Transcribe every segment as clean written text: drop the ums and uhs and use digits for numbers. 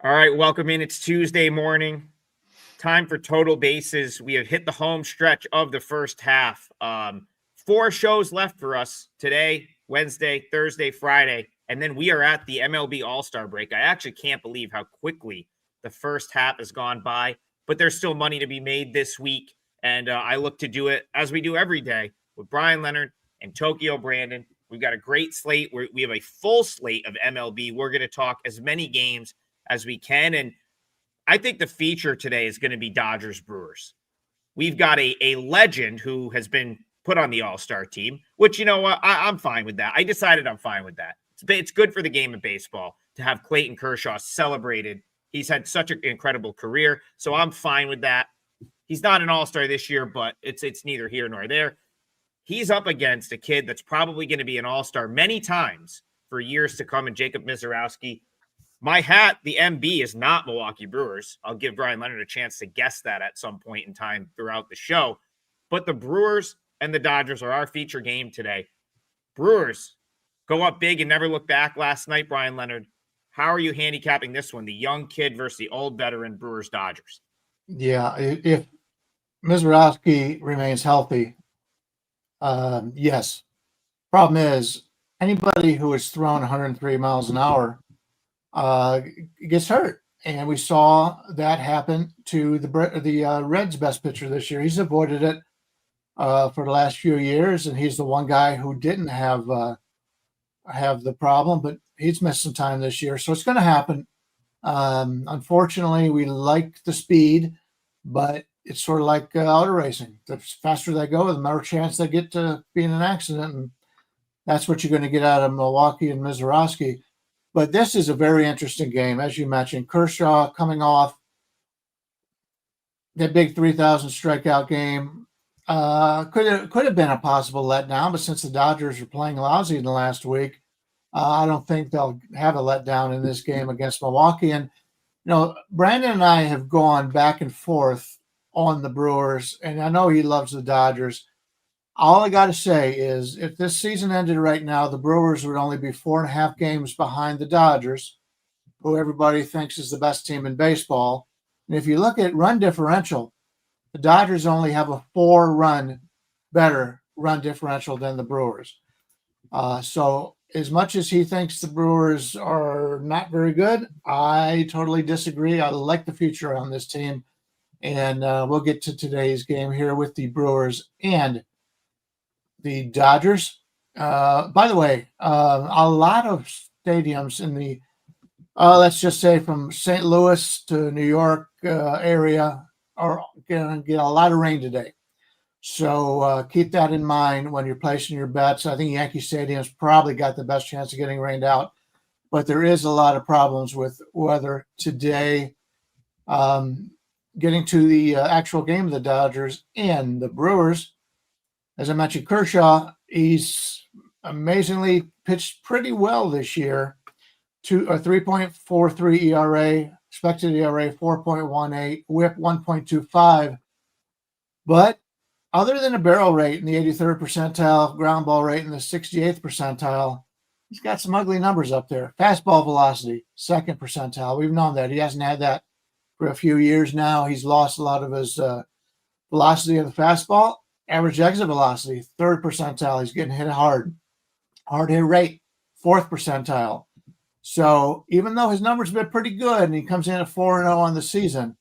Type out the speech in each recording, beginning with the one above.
All right, welcome in. It's Tuesday morning. Time for total bases. We have hit the home stretch of the first half. 4 shows left for us today, Wednesday, Thursday, Friday, and then we are at the MLB All-Star break. I actually can't believe how quickly the first half has gone by, but there's still money to be made this week, and I look to do it as we do every day with Bryan, Leonard, and Tokyo Brandon. We've got a great slate. We have a full slate of MLB. We're going to talk as many games as we can, and I think the feature today is going to be Dodgers Brewers. We've got a legend who has been put on the All-Star team, which, you know what, I'm fine with that. I decided I'm fine with that. It's good for the game of baseball to have Clayton Kershaw celebrated. He's had such an incredible career, so I'm fine with that. He's not an All-Star this year, but it's neither here nor there. He's up against a kid that's probably going to be an All-Star many times for years to come, and Jacob Misiorowski. My hat, the MB, is not Milwaukee Brewers. I'll give Bryan Leonard a chance to guess that at some point in time throughout the show. But the Brewers and the Dodgers are our feature game today. Brewers go up big and never look back last night, Bryan Leonard. How are you handicapping this one, the young kid versus the old veteran Brewers-Dodgers? Yeah, if Misiorowski remains healthy, yes. Problem is, anybody who is thrown 103 miles an hour gets hurt, and we saw that happen to the Reds' best pitcher this year. He's avoided it for the last few years, and he's the one guy who didn't have the problem, but he's missed some time this year, so it's going to happen. Unfortunately, we like the speed, but it's sort of like auto racing. The faster they go, the more chance they get to be in an accident, and that's what you're going to get out of Milwaukee and Misiorowski. But this is a very interesting game, as you mentioned. Kershaw coming off that big 3,000 strikeout game. Could have been a possible letdown, but since the Dodgers are playing lousy in the last week, I don't think they'll have a letdown in this game against Milwaukee. And, you know, Brandon and I have gone back and forth on the Brewers, and I know he loves the Dodgers. All I got to say is if this season ended right now, the Brewers would only be 4.5 games behind the Dodgers, who everybody thinks is the best team in baseball. And if you look at run differential, the Dodgers only have a 4-run better run differential than the Brewers. So as much as he thinks the Brewers are not very good, I totally disagree. I like the future on this team. And we'll get to today's game here with the Brewers and the Dodgers. By the way, a lot of stadiums in the, let's just say from St. Louis to New York area are going to get a lot of rain today. So keep that in mind when you're placing your bets. I think Yankee Stadium's probably got the best chance of getting rained out, but there is a lot of problems with weather today. Getting to the actual game of the Dodgers and the Brewers, as I mentioned, Kershaw, he's amazingly pitched pretty well this year. 3.43 ERA, expected ERA 4.18, WHIP 1.25. But other than a barrel rate in the 83rd percentile, ground ball rate in the 68th percentile, he's got some ugly numbers up there. Fastball velocity, 2nd percentile. We've known that. He hasn't had that for a few years now. He's lost a lot of his velocity of the fastball. Average exit velocity, 3rd percentile. He's getting hit hard. Hard hit rate, 4th percentile. So even though his numbers have been pretty good and he comes in at 4-0 on the season,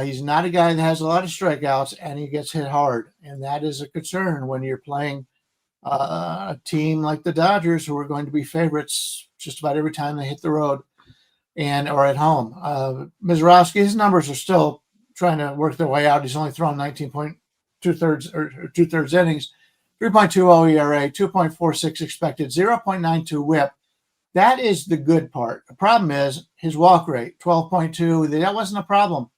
he's not a guy that has a lot of strikeouts and he gets hit hard. And that is a concern when you're playing a team like the Dodgers, who are going to be favorites just about every time they hit the road or at home. Misiorowski, his numbers are still trying to work their way out. He's only thrown 2/3 innings, 3.20 ERA, 2.46 expected, 0.92 WHIP. That is the good part. The problem is his walk rate, 12.2. That wasn't a problem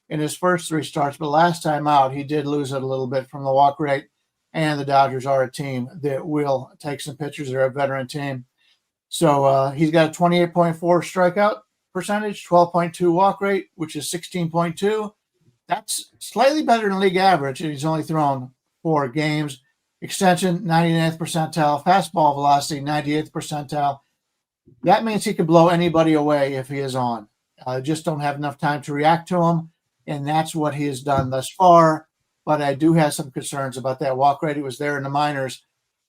in his first 3 starts, but last time out, he did lose it a little bit from the walk rate. And the Dodgers are a team that will take some pitchers. They're a veteran team. So he's got a 28.4 strikeout percentage, 12.2 walk rate, which is 16.2. That's slightly better than league average. He's only thrown 4 games. Extension, 99th percentile. Fastball velocity, 98th percentile. That means he can blow anybody away if he is on. Just don't have enough time to react to them, and that's what he has done thus far. But I do have some concerns about that walk rate. It was there in the minors,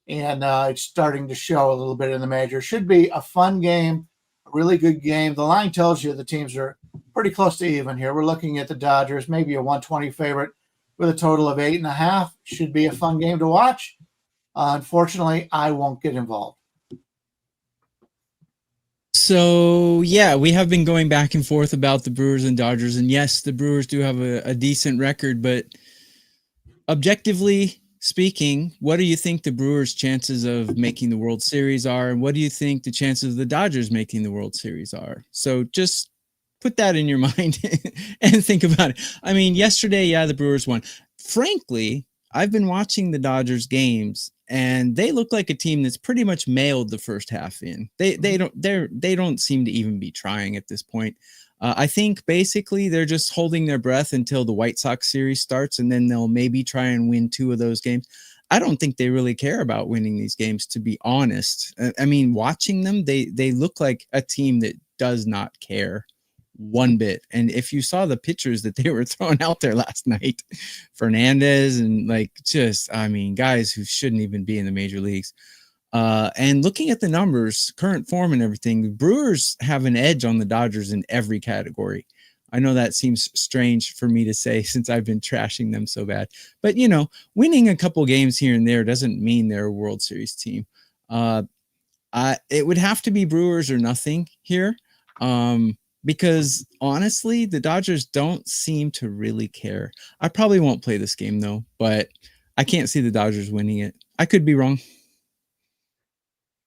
and it's starting to show a little bit in the major. Should be a fun game, a really good game. The line tells you the teams are pretty close to even here. We're looking at the Dodgers, maybe a 120 favorite with a total of 8.5. Should be a fun game to watch. Unfortunately, I won't get involved. So, yeah, we have been going back and forth about the Brewers and Dodgers. And yes, the Brewers do have a decent record, but objectively speaking, what do you think the Brewers' chances of making the World Series are? And what do you think the chances of the Dodgers making the World Series are? So just put that in your mind and think about it. I mean, yesterday, yeah, the Brewers won. Frankly, I've been watching the Dodgers games, and they look like a team that's pretty much mailed the first half in. They don't seem to even be trying at this point. I think basically they're just holding their breath until the White Sox series starts, and then they'll maybe try and win 2 of those games. I don't think they really care about winning these games, to be honest. I mean, watching them, they look like a team that does not care one bit. And if you saw the pitchers that they were throwing out there last night, Fernandez and guys who shouldn't even be in the major leagues. And looking at the numbers, current form and everything, the Brewers have an edge on the Dodgers in every category. I know that seems strange for me to say since I've been trashing them so bad, but winning a couple games here and there doesn't mean they're a World Series team. It would have to be Brewers or nothing here. Because honestly, the Dodgers don't seem to really care. I probably won't play this game though, but I can't see the Dodgers winning it. I could be wrong.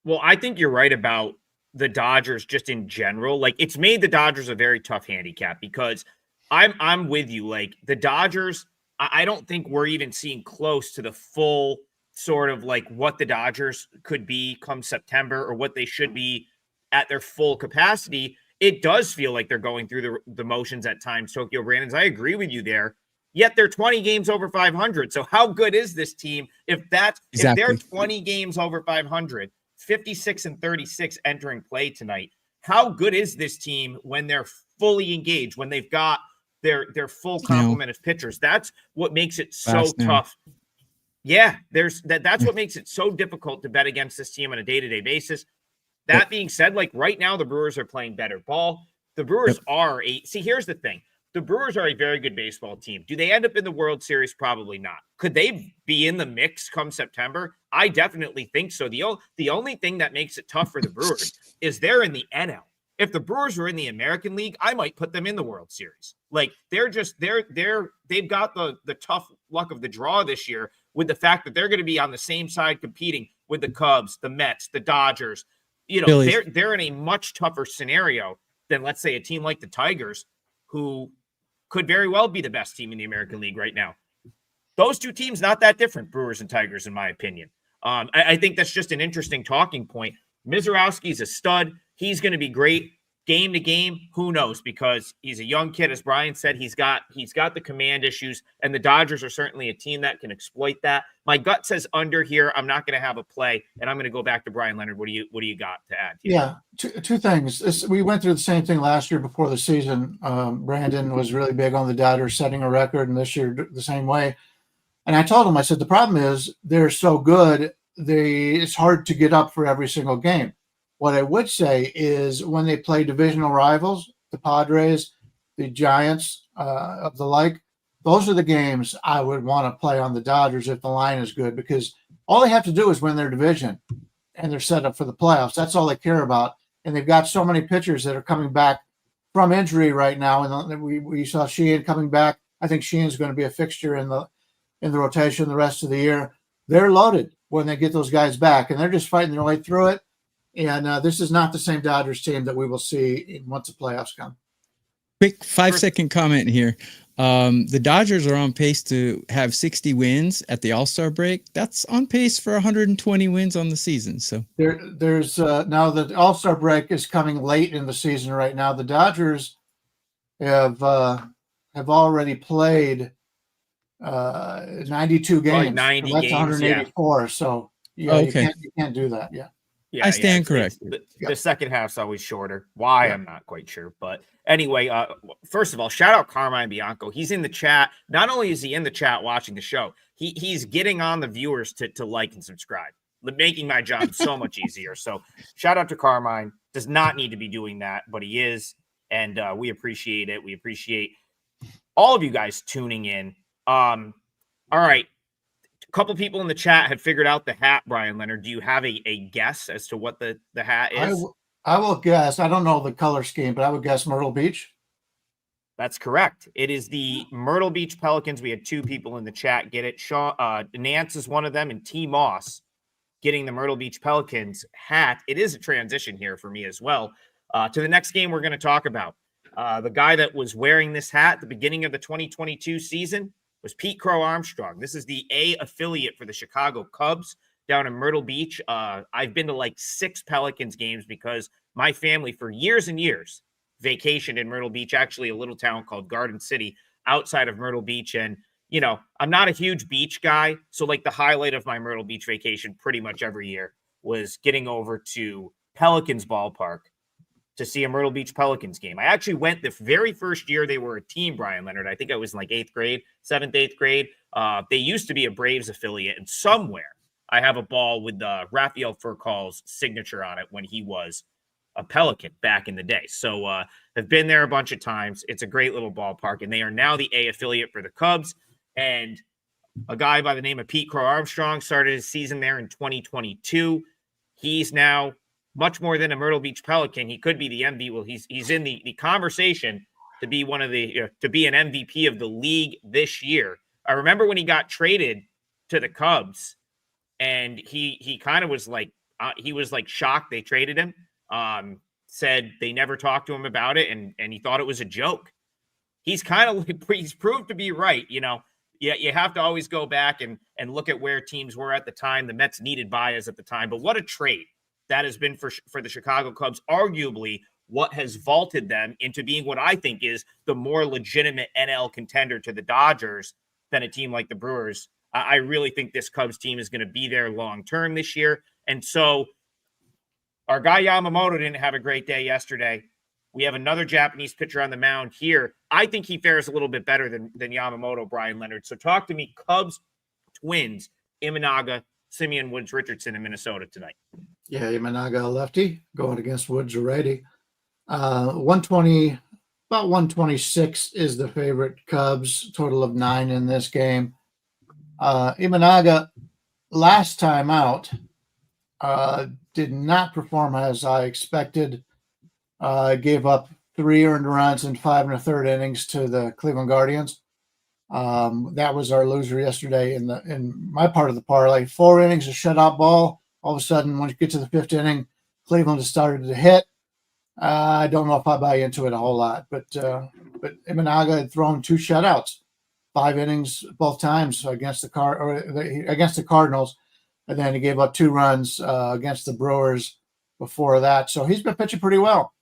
Well, I think you're right about the Dodgers just in general. Like, it's made the Dodgers a very tough handicap because I'm with you. Like, the Dodgers, I don't think we're even seeing close to the full sort of like what the Dodgers could be come September or what they should be at their full capacity. It does feel like they're going through the motions at times, Tokyo Brandons. I agree with you there. Yet they're 20 games over 500. So how good is this team if they're 20 games over 500, 56-36 entering play tonight? How good is this team when they're fully engaged, when they've got their full complement of pitchers? That's what makes it so tough. Yeah, that's what makes it so difficult to bet against this team on a day-to-day basis. That being said, like right now, the Brewers are playing better ball. The Brewers here's the thing. The Brewers are a very good baseball team. Do they end up in the World Series? Probably not. Could they be in the mix come September? I definitely think so. The only thing that makes it tough for the Brewers is they're in the NL. If the Brewers were in the American League, I might put them in the World Series. Like they've got the tough luck of the draw this year with the fact that they're going to be on the same side competing with the Cubs, the Mets, the Dodgers. They're in a much tougher scenario than, let's say, a team like the Tigers, who could very well be the best team in the American League right now. Those two teams, not that different, Brewers and Tigers, in my opinion. I think that's just an interesting talking point. Mizorowski's a stud. He's going to be great game to game. Who knows? Because he's a young kid, as Bryan said. He's got the command issues, and the Dodgers are certainly a team that can exploit that. My gut says under here. I'm not going to have a play, and I'm going to go back to Bryan. Leonard, what do you got to add here? Yeah, two things. We went through the same thing last year before the season. Brandon was really big on the Dodgers setting a record, and this year the same way. And I told him, I said, the problem is they're so good, it's hard to get up for every single game. What I would say is when they play divisional rivals, the Padres, the Giants of the like, those are the games I would want to play on the Dodgers if the line is good, because all they have to do is win their division and they're set up for the playoffs. That's all they care about. And they've got so many pitchers that are coming back from injury right now. And we saw Sheehan coming back. I think Sheehan's going to be a fixture in the rotation the rest of the year. They're loaded when they get those guys back, and they're just fighting their way through it. And this is not the same Dodgers team that we will see once the playoffs come. Quick 5-second comment here. The Dodgers are on pace to have 60 wins at the All-Star break. That's on pace for 120 wins on the season. So there's now the All-Star break is coming late in the season right now. The Dodgers have already played 92 games. Like 90 so that's games, 184. Yeah. So you can't do that. Yeah. Yeah, I stand it's corrected. the second half's always shorter. Why, I'm not quite sure. But anyway, first of all, shout out Carmine Bianco. He's in the chat. Not only is he in the chat watching the show, he's getting on the viewers to like and subscribe, making my job so much easier. So shout out to Carmine. Does not need to be doing that, but he is. And we appreciate it. We appreciate all of you guys tuning in. All right. A couple people in the chat have figured out the hat, Bryan Leonard. Do you have a guess as to what the hat is? I will guess. I don't know the color scheme, but I would guess Myrtle Beach. That's correct. It is the Myrtle Beach Pelicans. We had two people in the chat get it. Nance is one of them, and T. Moss getting the Myrtle Beach Pelicans hat. It is a transition here for me as well. To the next game we're going to talk about. The guy that was wearing this hat at the beginning of the 2022 season was Pete Crow Armstrong. This is the A affiliate for the Chicago Cubs down in Myrtle Beach. I've been to like 6 Pelicans games because my family for years and years vacationed in Myrtle Beach, actually a little town called Garden City outside of Myrtle Beach. And, you know, I'm not a huge beach guy. So like the highlight of my Myrtle Beach vacation pretty much every year was getting over to Pelicans ballpark to see a Myrtle Beach Pelicans game. I actually went the very first year they were a team, Bryan Leonard. I think I was in like 8th grade, 7th, 8th grade. They used to be a Braves affiliate, and somewhere I have a ball with Rafael Furcall's signature on it when he was a Pelican back in the day. So I've been there a bunch of times. It's a great little ballpark, and they are now the A affiliate for the Cubs. And a guy by the name of Pete Crow Armstrong started his season there in 2022. He's now much more than a Myrtle Beach Pelican. He could be the MVP. Well, he's in the conversation to be one of the to be an MVP of the league this year. I remember when he got traded to the Cubs, and he kind of was like he was like shocked they traded him. Said they never talked to him about it, and he thought it was a joke. He's proved to be right. You know, you have to always go back and look at where teams were at the time. The Mets needed Baez at the time, but what a trade that has been for the Chicago Cubs, arguably what has vaulted them into being what I think is the more legitimate NL contender to the Dodgers than a team like the Brewers. I really think this Cubs team is going to be there long-term this year. And so our guy Yamamoto didn't have a great day yesterday. We have another Japanese pitcher on the mound here. I think he fares a little bit better than Yamamoto, Bryan Leonard. So talk to me, Cubs, Twins, Imanaga, Simeon Woods Richardson in Minnesota tonight. Yeah, Imanaga lefty going against Woods righty. 120, about 126 is the favorite Cubs. Total of 9 in this game. Imanaga last time out did not perform as I expected. Gave up 3 earned runs in 5 1/3 innings to the Cleveland Guardians. That was our loser yesterday in my part of the parlay. 4 innings of shutout ball. All of a sudden, when you get to the 5th inning, Cleveland has started to hit. I don't know if I buy into it a whole lot, but Imanaga had thrown 2 shutouts, 5 innings both times against the Cardinals, and then he gave up 2 runs against the Brewers before that. So he's been pitching pretty well.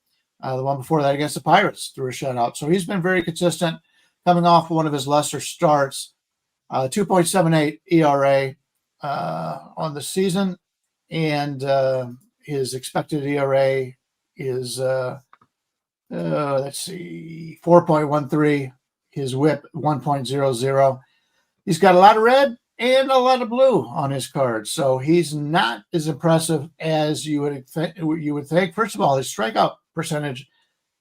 The one before that against the Pirates threw a shutout. So he's been very consistent, coming off one of his lesser starts. 2.78 ERA on the season, and his expected ERA is 4.13. His WHIP 1.00. He's got a lot of red and a lot of blue on his card, so he's not as impressive as you would think. First of all, his strikeout percentage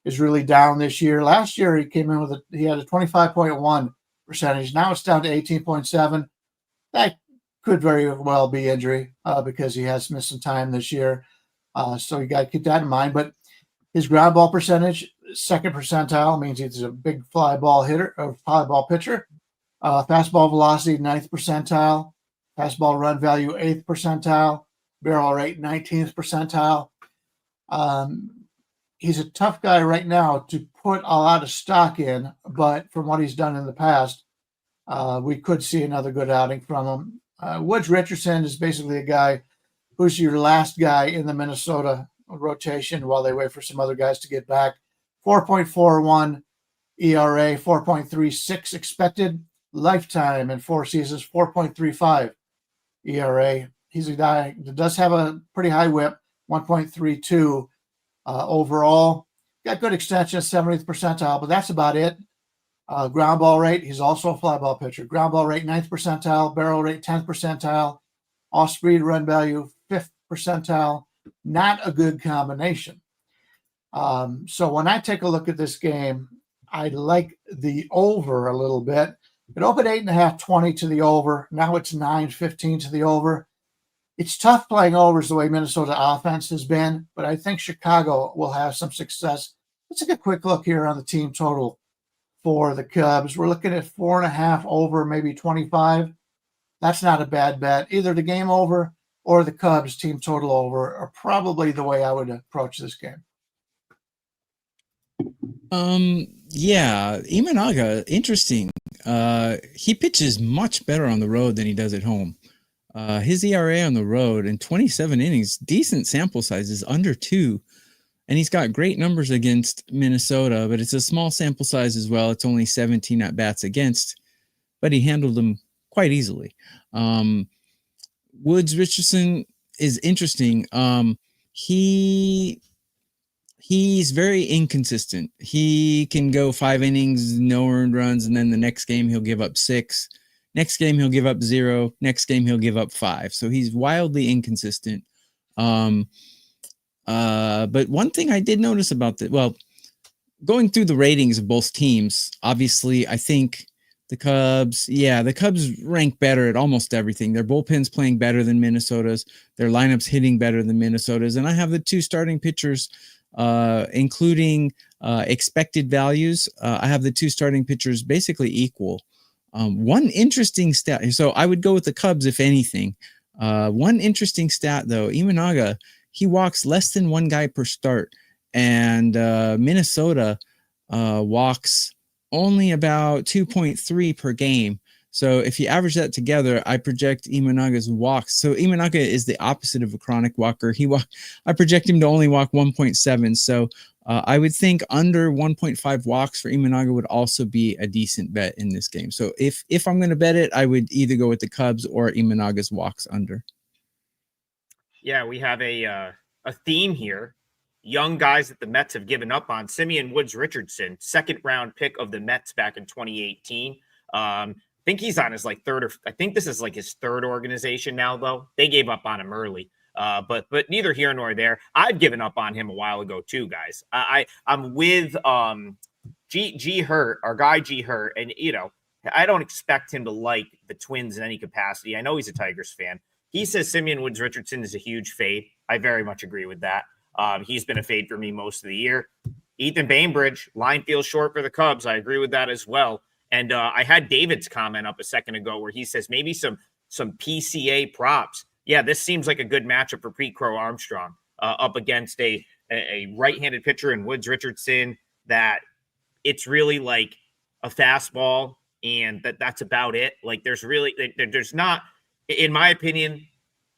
is really down this year. Last year he came in he had a 25.1 percentage. Now it's down to 18.7. That could very well be injury because he has missed some time this year. So you got to keep that in mind. But his ground ball percentage, 2nd percentile, means he's a big fly ball hitter or fly ball pitcher. Fastball velocity, 9th percentile. Fastball run value, 8th percentile. Barrel rate, 19th percentile. He's a tough guy right now to put a lot of stock in, but from what he's done in the past, we could see another good outing from him. Woods Richardson is basically a guy who's your last guy in the Minnesota rotation while they wait for some other guys to get back. 4.41 ERA, 4.36 expected. Lifetime in 4 seasons, 4.35 ERA. He's a guy that does have a pretty high WHIP, 1.32 overall. Got good extension, 70th percentile, but that's about it. Ground ball rate, he's also a fly ball pitcher. Ground ball rate, 9th percentile. Barrel rate, 10th percentile. Off-speed run value, 5th percentile. Not a good combination. So when I take a look at this game, I like the over a little bit. It opened 8.5, 20 to the over. Now it's 9-15 to the over. It's tough playing overs the way Minnesota offense has been, but I think Chicago will have some success. Let's take a quick look here on the team total for the Cubs. We're looking at 4.5 over, maybe 25. That's not a bad bet. Either the game over or the Cubs team total over are probably the way I would approach this game. Yeah, Imanaga, interesting. He pitches much better on the road than he does at home. His ERA on the road in 27 innings, decent sample sizes, under 2. And he's got great numbers against Minnesota, but it's a small sample size as well. It's only 17 at-bats against, but he handled them quite easily. Woods Richardson is interesting. He's very inconsistent. He can go 5 innings, no earned runs, and then the next game he'll give up 6. Next game he'll give up 0. Next game he'll give up 5. So he's wildly inconsistent. But one thing I did notice about going through the ratings of both teams, obviously I think the Cubs rank better at almost everything. Their bullpen's playing better than Minnesota's. Their lineup's hitting better than Minnesota's. And I have the 2 starting pitchers, including expected values. I have the 2 starting pitchers basically equal. One interesting stat. So I would go with the Cubs, if anything. One interesting stat, though, Imanaga, he walks less than 1 guy per start. And Minnesota walks only about 2.3 per game. So if you average that together, I project Imanaga's walks. So Imanaga is the opposite of a chronic walker. I project him to only walk 1.7. So I would think under 1.5 walks for Imanaga would also be a decent bet in this game. So if I'm going to bet it, I would either go with the Cubs or Imanaga's walks under. Yeah, we have a theme here. Young guys that the Mets have given up on. Simeon Woods Richardson, 2nd round pick of the Mets back in 2018. I think he's on his I think this is his 3rd organization now, though. They gave up on him early. But neither here nor there. I've given up on him a while ago too, guys. I'm with G Hurt, our guy G Hurt, and I don't expect him to like the Twins in any capacity. I know he's a Tigers fan. He says Simeon Woods Richardson is a huge fade. I very much agree with that. He's been a fade for me most of the year. Ethan Bainbridge, line feels short for the Cubs. I agree with that as well. And I had David's comment up a second ago where he says maybe some PCA props. Yeah, this seems like a good matchup for Pete Crow Armstrong up against a right-handed pitcher in Woods Richardson that it's really like a fastball and that's about it. There's not, in my opinion,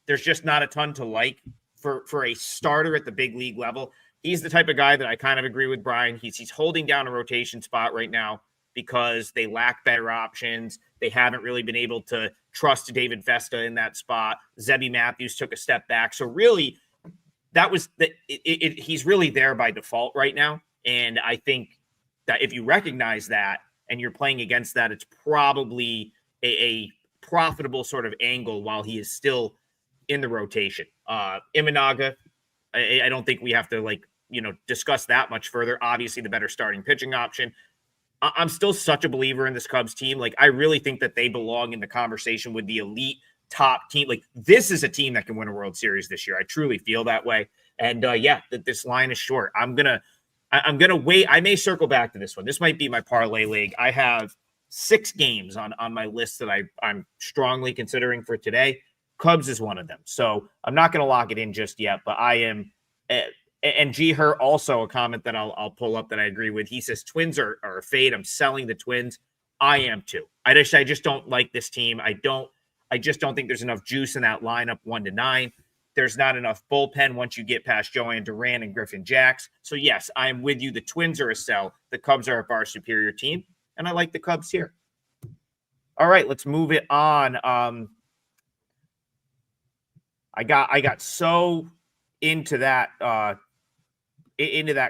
there's just not a ton to like for a starter at the big league level. He's the type of guy that I kind of agree with Bryan. He's holding down a rotation spot right now because they lack better options. They haven't really been able to trust David Festa in that spot. Zebby Matthews took a step back. So really, that was he's really there by default right now. And I think that if you recognize that and you're playing against that, it's probably a profitable sort of angle while he is still in the rotation. Imanaga, I don't think we have to discuss that much further. Obviously, the better starting pitching option. I'm still such a believer in this Cubs team. I really think that they belong in the conversation with the elite top team. This is a team that can win a World Series this year. I truly feel that way. And that this line is short. I'm gonna wait. I may circle back to this one. This might be my parlay league. I have 6 games on my list that I'm strongly considering for today. Cubs is one of them. So I'm not going to lock it in just yet, but I am. And G Her also a comment that I'll pull up that I agree with. He says Twins are a fade. I'm selling the Twins. I am too. I just don't like this team. I just don't think there's enough juice in that lineup 1-9. There's not enough bullpen once you get past Joanne Duran and Griffin Jacks. So yes, I am with you. The Twins are a sell. The Cubs are a far superior team, and I like the Cubs here. All right, let's move it on. I got so into that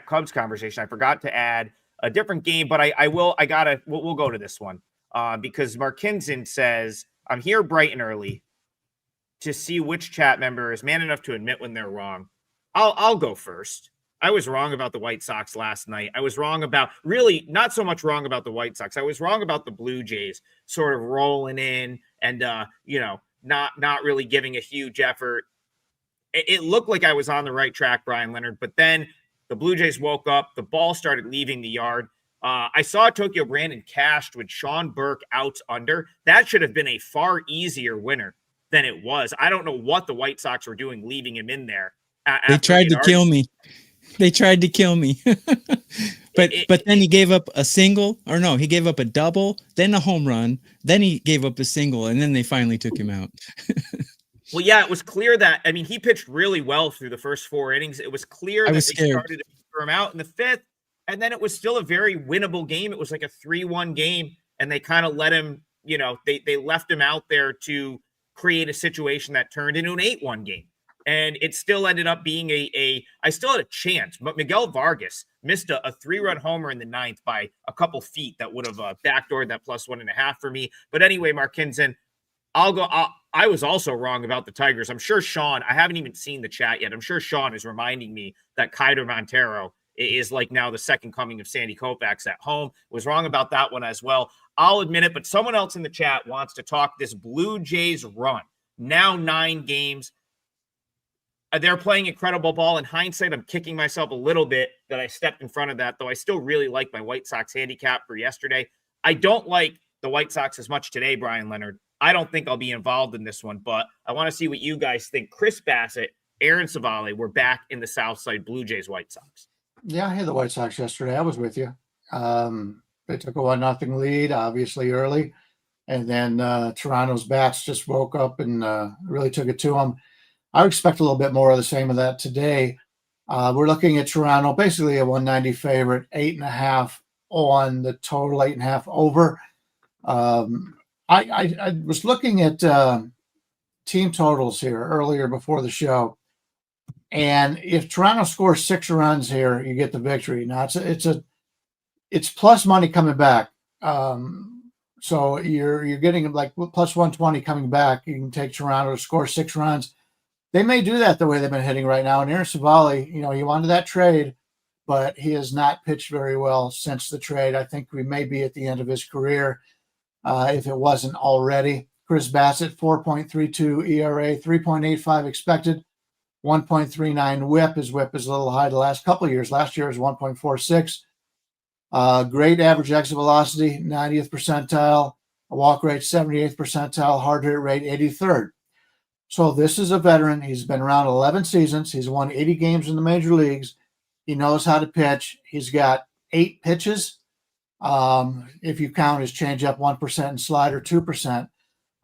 Cubs conversation, I forgot to add a different game, but we'll go to this one because Markinson says, I'm here bright and early to see which chat member is man enough to admit when they're wrong. I'll go first. I was wrong about the White Sox last night. I was wrong about, really not so much wrong about the White Sox. I was wrong about the Blue Jays sort of rolling in and, not really giving a huge effort. It looked like I was on the right track, Bryan Leonard, but then the Blue Jays woke up. The ball started leaving the yard. I saw Tokyo Brandon cashed with Sean Burke outs under. That should have been a far easier winner than it was. I don't know what the White Sox were doing leaving him in there. They tried to kill me. They tried to kill me. But then he gave up a single, or no, he gave up a double, then a home run, then he gave up a single, and then they finally took him out. Well, yeah, it was clear that, I mean, he pitched really well through the first 4 innings. It was clear that they started to throw him out in the 5th, and then it was still a very winnable game. It was like a 3-1 game, and they kind of let him, they left him out there to create a situation that turned into an 8-1 game. And it still ended up being I still had a chance, but Miguel Vargas missed a 3-run homer in the 9th by a couple feet that would have backdoored that +1.5 for me. But anyway, Markinson, I was also wrong about the Tigers. I'm sure Sean, I haven't even seen the chat yet. I'm sure Sean is reminding me that Kaiser Montero is like now the second coming of Sandy Koufax at home. Was wrong about that one as well. I'll admit it, but someone else in the chat wants to talk this Blue Jays run. Now 9 games. They're playing incredible ball. In hindsight, I'm kicking myself a little bit that I stepped in front of that, though I still really like my White Sox handicap for yesterday. I don't like the White Sox as much today, Bryan Leonard. I don't think I'll be involved in this one, but I want to see what you guys think. Chris Bassett, Aaron Savale, we're back in the Southside Blue Jays White Sox. Yeah, I had the White Sox yesterday. I was with you. They took a 1-0 lead, obviously early, and then Toronto's bats just woke up and really took it to them. I expect a little bit more of the same of that today. We're looking at Toronto, basically a 190 favorite, 8.5 on the total, 8.5 over. I was looking at team totals here earlier before the show, and if Toronto scores 6 runs here, you get the victory. Now it's plus money coming back. So you're getting like plus 120 coming back. You can take Toronto to score 6 runs. They may do that the way they've been hitting right now. And Aaron Savale, he wanted that trade, but he has not pitched very well since the trade. I think we may be at the end of his career if it wasn't already. Chris Bassett, 4.32 ERA, 3.85 expected, 1.39 whip. His whip is a little high the last couple of years. Last year was 1.46. Great average exit velocity, 90th percentile. A walk rate, 78th percentile. Hard hit rate, 83rd. So this is a veteran. He's been around 11 seasons. He's won 80 games in the major leagues. He knows how to pitch. He's got 8 pitches. If you count his changeup 1% and slider 2%,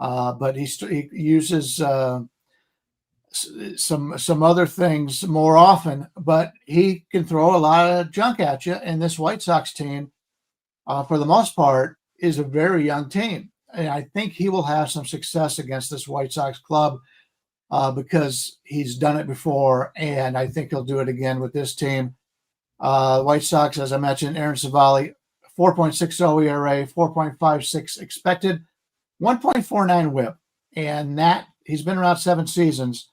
but he uses some other things more often. But he can throw a lot of junk at you. And this White Sox team, for the most part, is a very young team. And I think he will have some success against this White Sox club because he's done it before, and I think he'll do it again with this team. White Sox, as I mentioned, Aaron Savale, 4.60 ERA, 4.56 expected, 1.49 whip, and that he's been around 7 seasons,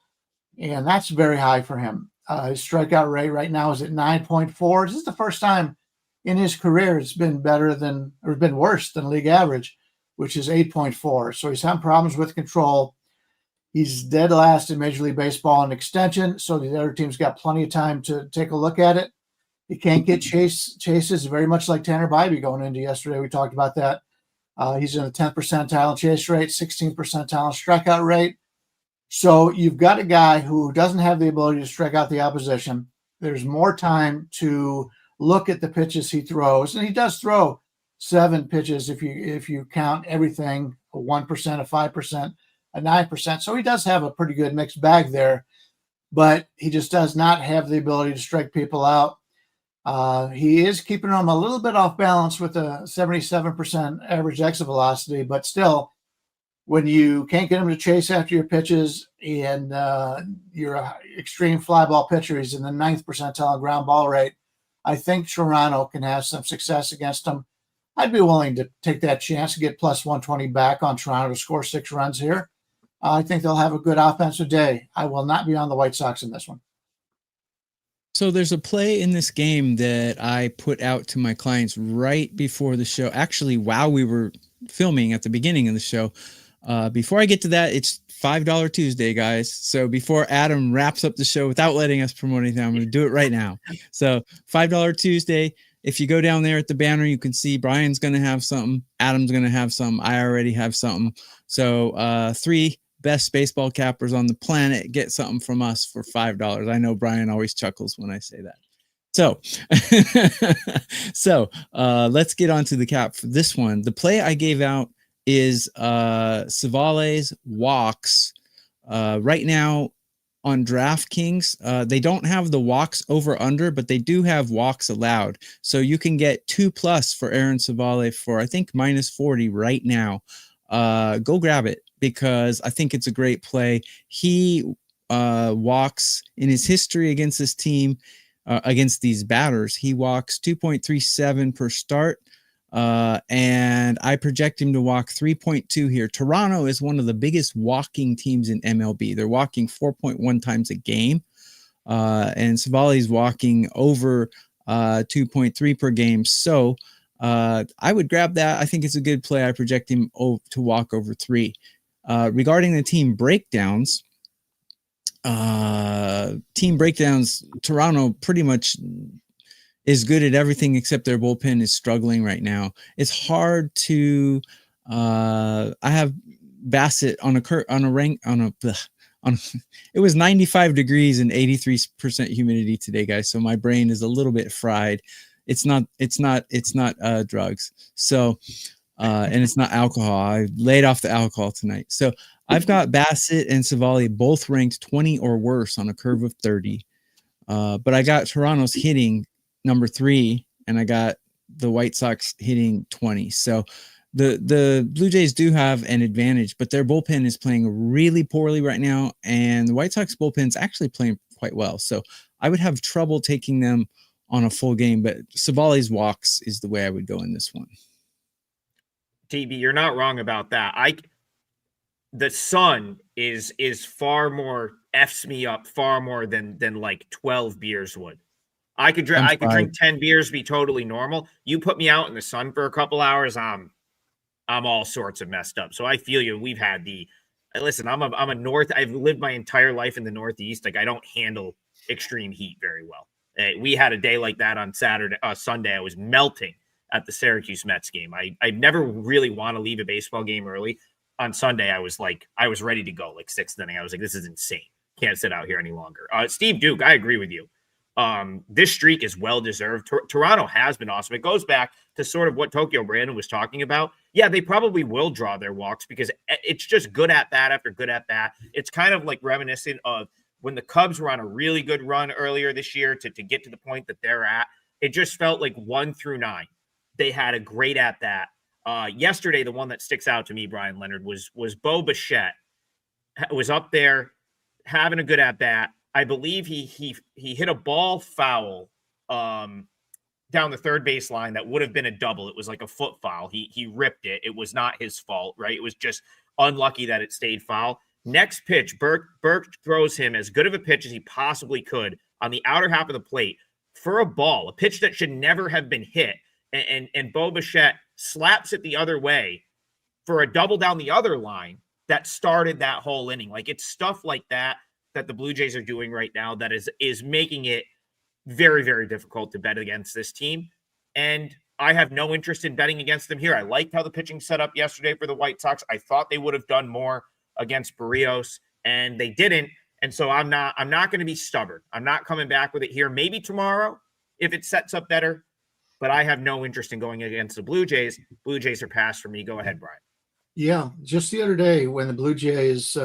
and that's very high for him. His strikeout rate right now is at 9.4. This is the first time in his career it's been worse than league average, which is 8.4. So he's having problems with control. He's dead last in Major League Baseball in extension, so the other team's got plenty of time to take a look at it. He can't get chases, very much like Tanner Bybee going into yesterday. We talked about that. He's in the 10th percentile in chase rate, 16th percentile in strikeout rate. So you've got a guy who doesn't have the ability to strike out the opposition. There's more time to look at the pitches he throws, and he does throw 7 pitches if you count everything, a 1%, a 5%, a 9%. So he does have a pretty good mixed bag there, but he just does not have the ability to strike people out. He is keeping them a little bit off balance with a 77% average exit velocity, but still, when you can't get him to chase after your pitches and you're an extreme fly ball pitcher, he's in the 9th percentile on ground ball rate. I think Toronto can have some success against him. I'd be willing to take that chance to get plus 120 back on Toronto to score 6 runs here. I think they'll have a good offensive day. I will not be on the White Sox in this one. So there's a play in this game that I put out to my clients right before the show. Actually, while we were filming at the beginning of the show. Before I get to that, it's $5 Tuesday, guys. So before Adam wraps up the show without letting us promote anything, I'm going to do it right now. So $5 Tuesday. If you go down there at the banner, you can see Brian's going to have something. Adam's going to have something. I already have something. So 3 best baseball cappers on the planet get something from us for $5. I know Bryan always chuckles when I say that. So let's get on to the cap for this one. The play I gave out is Civale's walks. Right now on DraftKings, they don't have the walks over under, but they do have walks allowed. So you can get 2+ for Aaron Civale for, I think, -40 right now. Go grab it, because I think it's a great play. He walks in his history against this team, against these batters. He walks 2.37 per start, and I project him to walk 3.2 here. Toronto is one of the biggest walking teams in MLB. They're walking 4.1 times a game, and Civale's walking over 2.3 per game. So I would grab that. I think it's a good play. I project him to walk over 3. Regarding the team breakdowns, Toronto pretty much is good at everything except their bullpen is struggling right now. It's hard to. I have Bassett it was 95 degrees and 83% humidity today, guys. So my brain is a little bit fried. It's not drugs. So, and it's not alcohol. I laid off the alcohol tonight. So I've got Bassett and Civale both ranked 20 or worse on a curve of 30. But I got Toronto's hitting number 3, and I got the White Sox hitting 20. So the Blue Jays do have an advantage, but their bullpen is playing really poorly right now, and the White Sox bullpen is actually playing quite well. So I would have trouble taking them on a full game, but Civale's walks is the way I would go in this one. TB, you're not wrong about that. The sun is far more F's me up far more than like 12 beers would. I could drink 10 beers, be totally normal. You put me out in the sun for a couple hours, I'm all sorts of messed up. So I feel you. We've had listen, I've lived my entire life in the Northeast. Like, I don't handle extreme heat very well. We had a day like that on Sunday. I was melting at the Syracuse Mets game. I never really want to leave a baseball game early. On Sunday, I was ready to go, like 6th inning. I was like, this is insane. Can't sit out here any longer. Steve Duke, I agree with you. This streak is well-deserved. Toronto has been awesome. It goes back to sort of what Tokyo Brandon was talking about. Yeah, they probably will draw their walks because it's just good at bat after good at bat. It's kind of like reminiscent of when the Cubs were on a really good run earlier this year to get to the point that they're at. It just felt like 1 through 9. They had a great at bat. Yesterday, the one that sticks out to me, Brian Leonard, was Bo Bichette. Was up there having a good at bat. I believe he hit a ball foul down the third base line that would have been a double. It was like a foot foul. He ripped it. It was not his fault, right? It was just unlucky that it stayed foul. Next pitch, Burke throws him as good of a pitch as he possibly could on the outer half of the plate for a ball, a pitch that should never have been hit. And Bo Bichette slaps it the other way for a double down the other line that started that whole inning. Like, it's stuff like that the Blue Jays are doing right now that is making it very, very difficult to bet against this team. And I have no interest in betting against them here. I liked how the pitching set up yesterday for the White Sox. I thought they would have done more against Barrios, and they didn't. And so I'm not going to be stubborn. I'm not coming back with it here. Maybe tomorrow if it sets up better, but I have no interest in going against the Blue Jays. Blue Jays are passed for me. Go ahead, Brian. Yeah, just the other day when the Blue Jays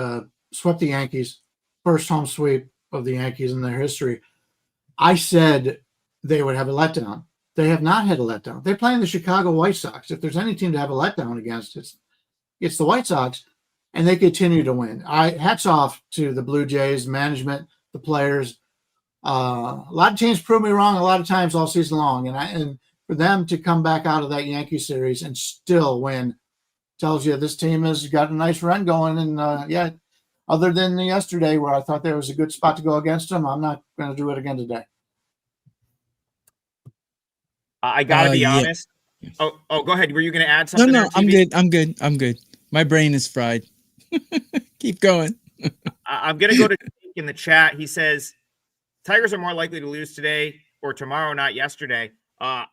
swept the Yankees, first home sweep of the Yankees in their history, I said they would have a letdown. They have not had a letdown. They're playing the Chicago White Sox. If there's any team to have a letdown against, it's the White Sox. and they continue to win. Hats off to the Blue Jays management, the players. A lot of teams prove me wrong a lot of times all season long, and for them to come back out of that Yankee series and still win tells you this team has got a nice run going. And other than yesterday where I thought there was a good spot to go against them, I'm not going to do it again today. I got to be honest. Oh, go ahead. Were you going to add something? No, I'm good. My brain is fried. Keep going. I'm going to go to Jake in the chat. He says, Tigers are more likely to lose today or tomorrow, not yesterday. I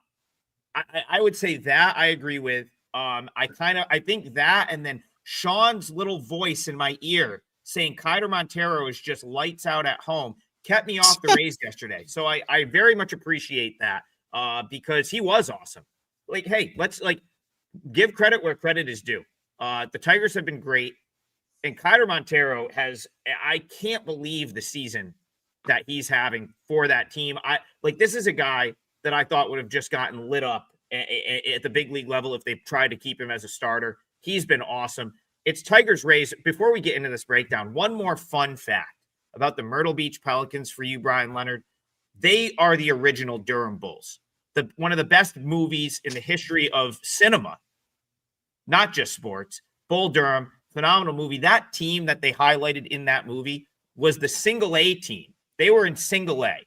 would say that I agree with. I think that, and then Sean's little voice in my ear saying Keider Montero is just lights out at home kept me off the Rays yesterday. So I very much appreciate that because he was awesome. Like, hey, let's give credit where credit is due. The Tigers have been great, and Keider Montero I can't believe the season that he's having for that team. This is a guy that I thought would have just gotten lit up at the big league level if they tried to keep him as a starter. He's been awesome. It's Tigers Rays. Before we get into this breakdown, one more fun fact about the Myrtle Beach Pelicans for you, Brian Leonard. They are the original Durham Bulls. One of the best movies in the history of cinema, not just sports. Bull Durham, phenomenal movie. That team that they highlighted in that movie was the single A team. They were in single A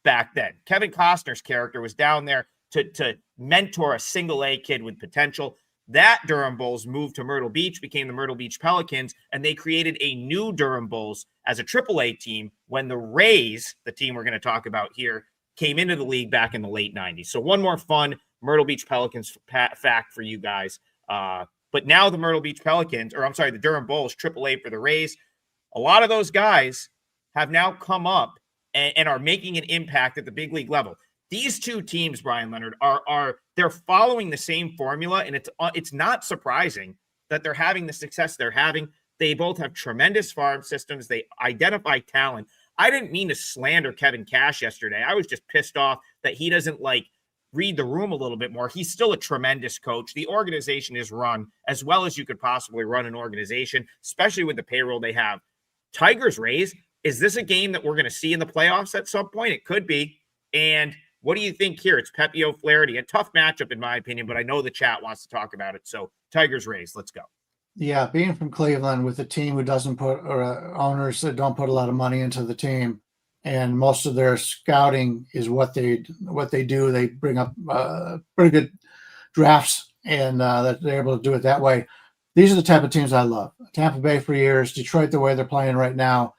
back then. Kevin Costner's character was down there to mentor a single A kid with potential. That Durham Bulls moved to Myrtle Beach, became the Myrtle Beach Pelicans, and they created a new Durham Bulls as a triple A team when the Rays, the team we're going to talk about here, came into the league back in the late 90s. So one more fun Myrtle Beach Pelicans fact for you guys. But now the the Durham Bulls, triple A for the Rays. A lot of those guys have now come up and are making an impact at the big league level. These two teams, Brian Leonard, they're following the same formula, and it's not surprising that they're having the success they're having. They both have tremendous farm systems. They identify talent. I didn't mean to slander Kevin Cash yesterday. I was just pissed off that he doesn't read the room a little bit more. He's still a tremendous coach. The organization is run as well as you could possibly run an organization, especially with the payroll they have. Tigers Rays, is this a game that we're going to see in the playoffs at some point? It could be. And what do you think here? It's Pepe O'Flaherty. A tough matchup, in my opinion, but I know the chat wants to talk about it. So Tigers Rays, let's go. Yeah, being from Cleveland with a team who doesn't put, or owners that don't put a lot of money into the team, and most of their scouting is what they do. They bring up pretty good drafts, and that they're able to do it that way. These are the type of teams I love. Tampa Bay for years, Detroit the way they're playing right now.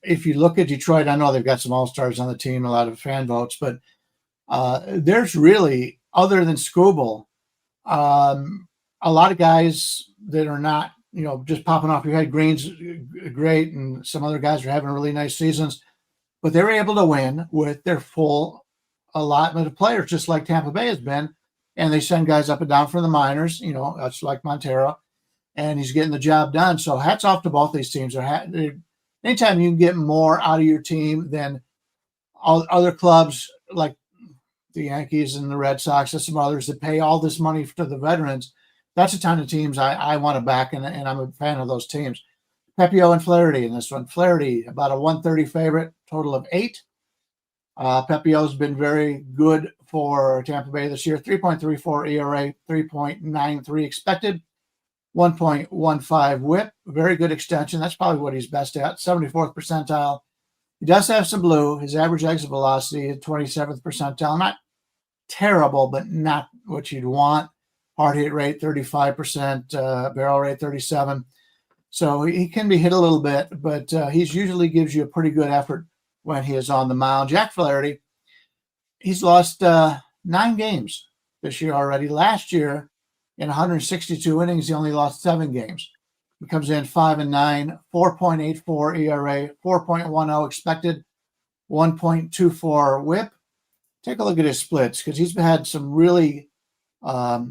If you look at Detroit, I know they've got some all-stars on the team, a lot of fan votes, but there's really, other than Skubal, a lot of guys that are not, just popping off your head. Green's great, and some other guys are having really nice seasons, but they're able to win with their full allotment of players, just like Tampa Bay has been. And they send guys up and down from the minors, that's like Montero, and he's getting the job done. So hats off to both these teams. Anytime you can get more out of your team than all other clubs like the Yankees and the Red Sox and some others that pay all this money to the veterans, that's a ton of teams I want to back, and I'm a fan of those teams. Pepio and Flaherty in this one. Flaherty, about a 130 favorite, total of 8. Pepio's been very good for Tampa Bay this year. 3.34 ERA, 3.93 expected, 1.15 whip. Very good extension. That's probably what he's best at. 74th percentile. He does have some blue. His average exit velocity at 27th percentile. Not terrible, but not what you'd want. Hard hit rate 35%, barrel rate 37. So he can be hit a little bit, but he's usually gives you a pretty good effort when he is on the mound. Jack Flaherty, he's lost 9 games this year already. Last year, in 162 innings, he only lost 7 games. He comes in 5-9, 4.84 ERA, 4.10 expected, 1.24 whip. Take a look at his splits, because he's had some really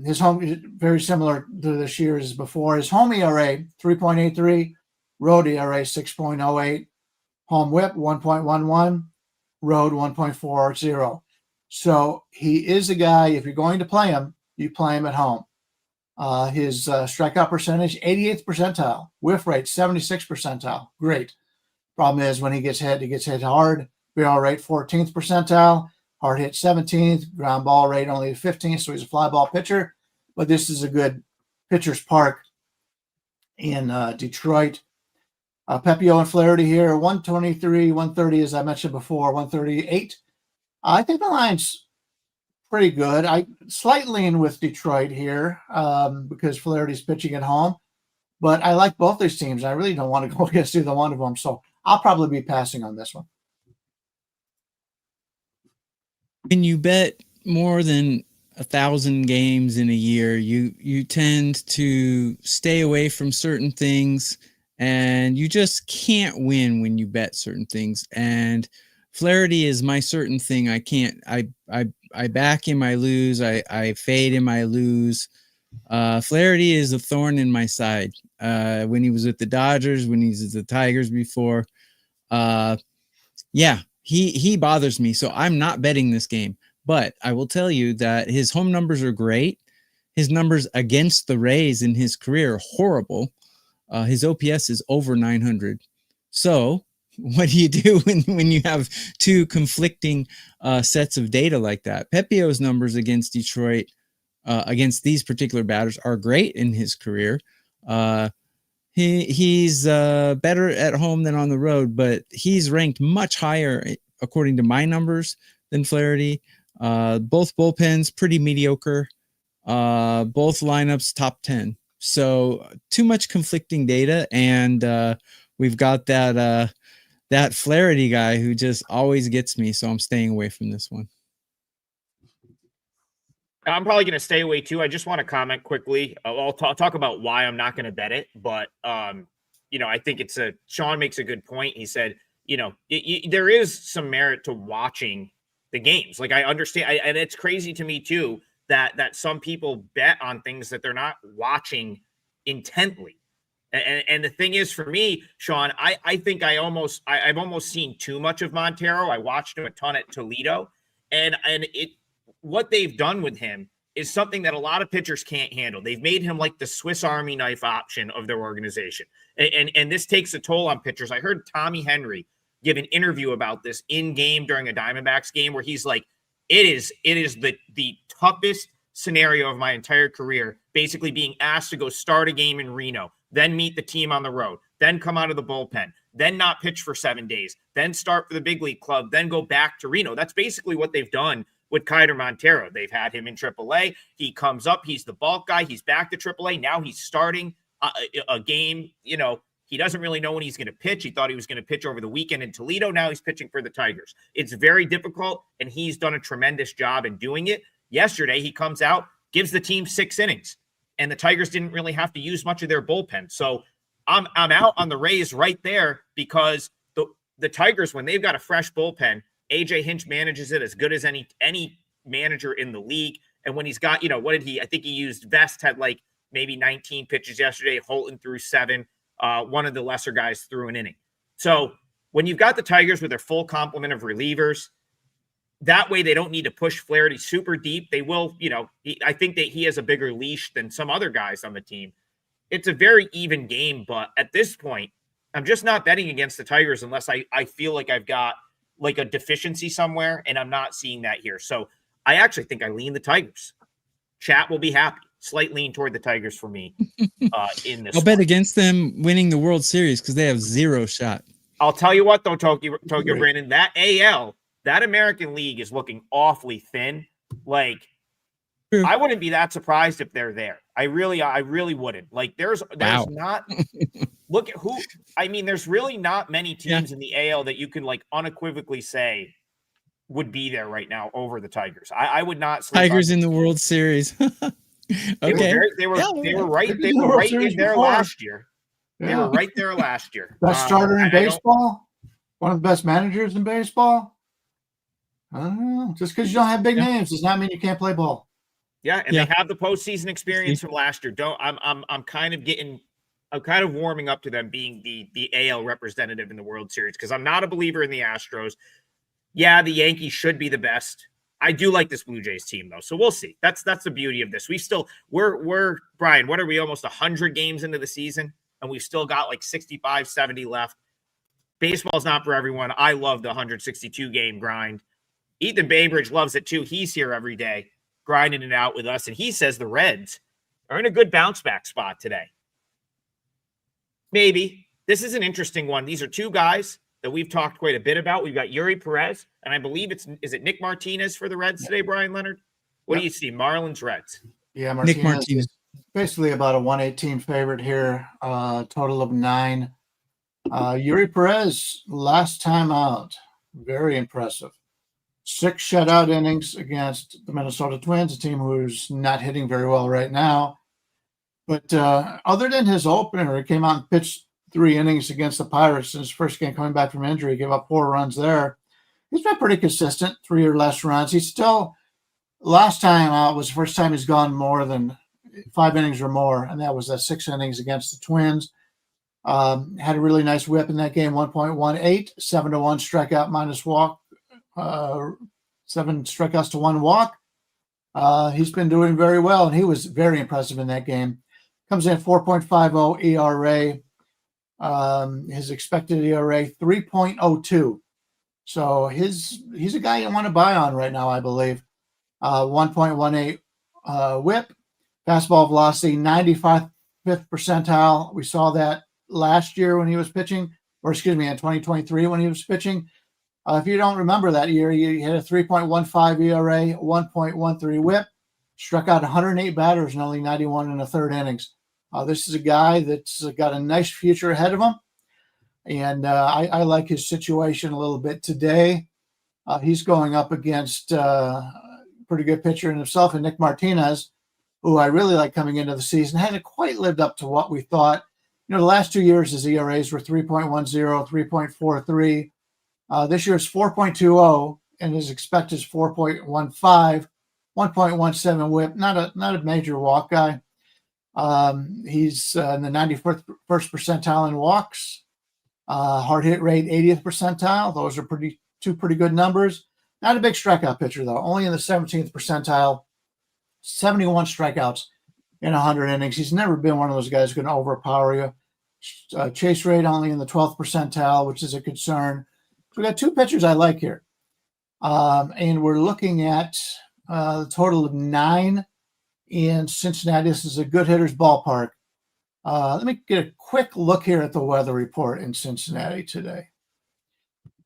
his home is very similar to this year as before. His home ERA 3.83, road ERA 6.08, home whip 1.11, road 1.40. So he is a guy, if you're going to play him, you play him at home. His strikeout percentage, 88th percentile. Whiff rate, 76th percentile. Great. Problem is when he gets hit hard. Barrel rate, 14th percentile. Hard hit, 17th. Ground ball rate, only 15th. So he's a fly ball pitcher. But this is a good pitcher's park in Detroit. Pepio and Flaherty here, 123, 130, as I mentioned before, 138. I think the line's pretty good. I slightly lean with Detroit here because Flaherty's pitching at home. But I like both these teams. I really don't want to go against either one of them. So I'll probably be passing on this one. When you bet more than 1,000 games in a year, you tend to stay away from certain things, and you just can't win when you bet certain things. And Flaherty is my certain thing. I can't. I back him, I lose. I fade him, I lose. Flaherty is a thorn in my side. When he was with the Dodgers, when he's with the Tigers before, he bothers me. So I'm not betting this game. But I will tell you that his home numbers are great. His numbers against the Rays in his career are horrible. His OPS is over 900. So what do you do when you have two conflicting sets of data like that? Pepio's numbers against Detroit, against these particular batters, are great in his career. He's better at home than on the road, but he's ranked much higher, according to my numbers, than Flaherty. Both bullpens, pretty mediocre. Both lineups, top 10. So too much conflicting data, and we've got that Flaherty guy who just always gets me. So I'm staying away from this one. I'm probably going to stay away too. I just want to comment quickly. I'll talk about why I'm not going to bet it, but I think Sean makes a good point. He said, there is some merit to watching the games. Like, I understand, and it's crazy to me too that some people bet on things that they're not watching intently. And the thing is, for me, Sean, I think I've almost seen too much of Montero. I watched him a ton at Toledo, and what they've done with him is something that a lot of pitchers can't handle. They've made him like the Swiss Army knife option of their organization. And this takes a toll on pitchers. I heard Tommy Henry give an interview about this in game during a Diamondbacks game where he's like, it is the toughest scenario of my entire career, basically being asked to go start a game in Reno, then meet the team on the road, then come out of the bullpen, then not pitch for 7 days, then start for the big league club, then go back to Reno. That's basically what they've done with Kaiser Montero. They've had him in AAA. He comes up. He's the bulk guy. He's back to AAA. Now he's starting a game. He doesn't really know when he's going to pitch. He thought he was going to pitch over the weekend in Toledo. Now he's pitching for the Tigers. It's very difficult, and he's done a tremendous job in doing it. Yesterday, he comes out, gives the team 6 innings, and the Tigers didn't really have to use much of their bullpen. So I'm out on the Rays right there because the Tigers, when they've got a fresh bullpen, AJ Hinch manages it as good as any manager in the league. And when he's got, I think he used Vest had like maybe 19 pitches yesterday. Holton threw 7. One of the lesser guys threw an inning. So when you've got the Tigers with their full complement of relievers, that way they don't need to push Flaherty super deep. They will, I think that he has a bigger leash than some other guys on the team. It's a very even game, but at this point, I'm just not betting against the Tigers unless I feel like I've got like a deficiency somewhere, and I'm not seeing that here. So I actually think I lean the Tigers. Chat will be happy. Slight lean toward the Tigers for me in this. I'll bet against them winning the World Series because they have 0 shot. I'll tell you what, though, Tokyo Brandon, that AL, that American League is looking awfully thin. Like, True. I wouldn't be that surprised if they're there. I really wouldn't. Like, there's not look at who. I mean, there's really not many teams in the AL that you can like unequivocally say would be there right now over the Tigers. I would not. Tigers in the World Series. Okay, they were right in there last year. Yeah. They were right there last year. Best starter in baseball. One of the best managers in baseball. I don't know. Just because you don't have big names does not mean you can't play ball. Yeah, and they have the postseason experience from last year. I'm kind of warming up to them being the AL representative in the World Series because I'm not a believer in the Astros. Yeah, the Yankees should be the best. I do like this Blue Jays team though, so we'll see. That's the beauty of this. We're Brian. What are we, almost 100 games into the season, and we've still got like 65, 70 left. Baseball's not for everyone. I love the 162 game grind. Ethan Bainbridge loves it too. He's here every day, grinding it out with us, and he says the Reds are in a good bounce back spot today. Maybe. This is an interesting one. These are two guys that we've talked quite a bit about. We've got Yuri Perez, and I believe is it Nick Martinez for the Reds today, Brian Leonard? What do you see? Marlins, Reds. Yeah, Nick Martinez. Basically about a 118 favorite here, total of 9. Yuri Perez, last time out, very impressive. 6 shutout innings against the Minnesota Twins, a team who's not hitting very well right now. But other than his opener, he came out and pitched 3 innings against the Pirates in his first game coming back from injury. He gave up 4 runs there. He's been pretty consistent, 3 or less runs. He's still, last time out was the first time he's gone more than 5 innings or more, and that was 6 innings against the Twins. Had a really nice whip in that game, 1.18, 7-1 strikeout minus walk, 7 strikeouts to 1 walk. He's been doing very well, and he was very impressive in that game. Comes in 4.50 ERA. His expected ERA 3.02. So he's a guy you want to buy on right now, I believe. 1.18 whip, fastball velocity 95th percentile. We saw that last year when he was pitching, or excuse me, in 2023 when he was pitching. If you don't remember that year, he had a 3.15 ERA, 1.13 whip, struck out 108 batters in only 91 and a third innings. This is a guy that's got a nice future ahead of him, and I like his situation a little bit today. He's going up against a pretty good pitcher in himself, and Nick Martinez, who I really like coming into the season. Hadn't quite lived up to what we thought. The last 2 years his ERAs were 3.10, 3.43. This year it's 4.20, and his expected is 4.15, 1.17 whip. Not a major walk guy. He's in the 91st percentile in walks. Hard hit rate 80th percentile. Those are two pretty good numbers. Not a big strikeout pitcher though. Only in the 17th percentile. 71 strikeouts in 100 innings. He's never been one of those guys who's going to overpower you. Chase rate only in the 12th percentile, which is a concern. So we got 2 pitchers I like here. And we're looking at a total of 9 in Cincinnati. This is a good hitter's ballpark. Let me get a quick look here at the weather report in Cincinnati today.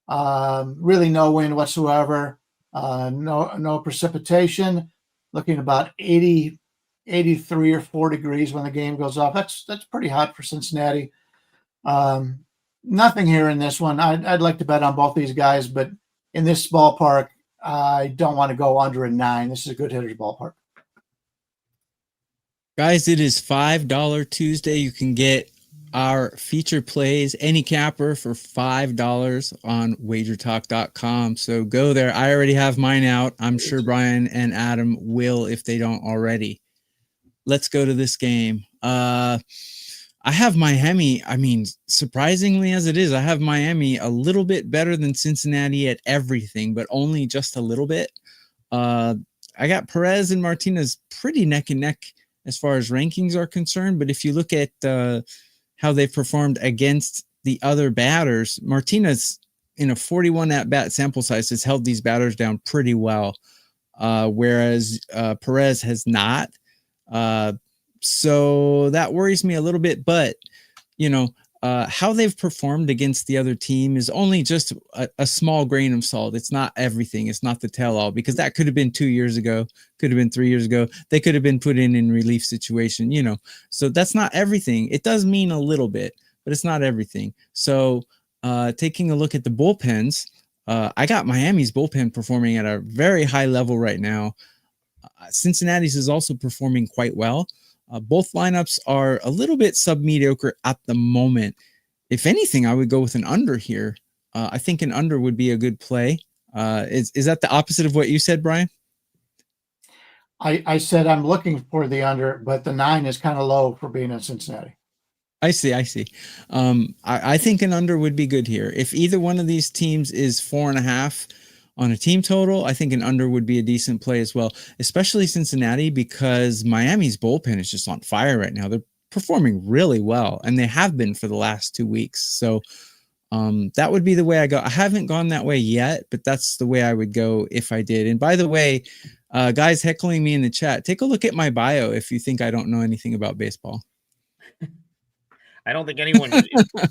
Really no wind whatsoever. No precipitation. Looking about 80, 83 or 4 degrees when the game goes off. That's pretty hot for Cincinnati. Nothing here in this one. I'd like to bet on both these guys, but in this ballpark, I don't want to go under a 9. This is a good hitter's ballpark. Guys, it is $5 Tuesday. You can get our feature plays, any capper, for $5 on WagerTalk.com. So go there. I already have mine out. I'm sure Brian and Adam will if they don't already. Let's go to this game. I have Miami. I mean, surprisingly as it is, I have Miami a little bit better than Cincinnati at everything, but only just a little bit. I got Perez and Martinez pretty neck and neck as far as rankings are concerned. But if you look at how they've performed against the other batters, Martinez in a 41 at-bat sample size has held these batters down pretty well, whereas Perez has not. So that worries me a little bit, but how they've performed against the other team is only just a small grain of salt. It's not everything. It's not the tell-all, because that could have been 2 years ago, could have been 3 years ago. They could have been put in relief situation, so that's not everything. It does mean a little bit, but it's not everything. So taking a look at the bullpens, I got Miami's bullpen performing at a very high level right now. Cincinnati's is also performing quite well. Both lineups are a little bit sub-mediocre at the moment. If anything, I would go with an under here. I think an under would be a good play. Is that the opposite of what you said, Brian? I said I'm looking for the under, but the 9 is kind of low for being in Cincinnati. I see. I think an under would be good here. If either one of these teams is 4.5 On a team total, I think an under would be a decent play as well, especially Cincinnati, because Miami's bullpen is just on fire right now. They're performing really well, and they have been for the last 2 weeks. So that would be the way I go. I haven't gone that way yet, but that's the way I would go if I did. And by the way, guys heckling me in the chat, take a look at my bio if you think I don't know anything about baseball. I don't think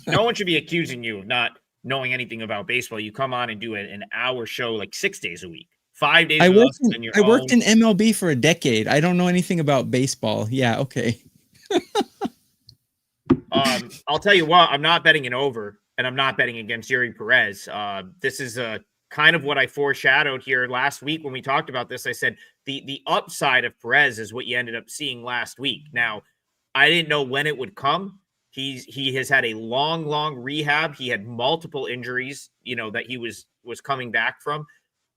no one should be accusing you of not knowing anything about baseball. You come on and do an hour show like 6 days a week, 5 days. I worked in MLB for a decade. I don't know anything about baseball. Yeah. Okay. I'll tell you what, I'm not betting an over, and I'm not betting against Yuri Perez. This is kind of what I foreshadowed here last week when we talked about this. I said the upside of Perez is what you ended up seeing last week. Now, I didn't know when it would come. He has had a long rehab. He had multiple injuries, that he was coming back from.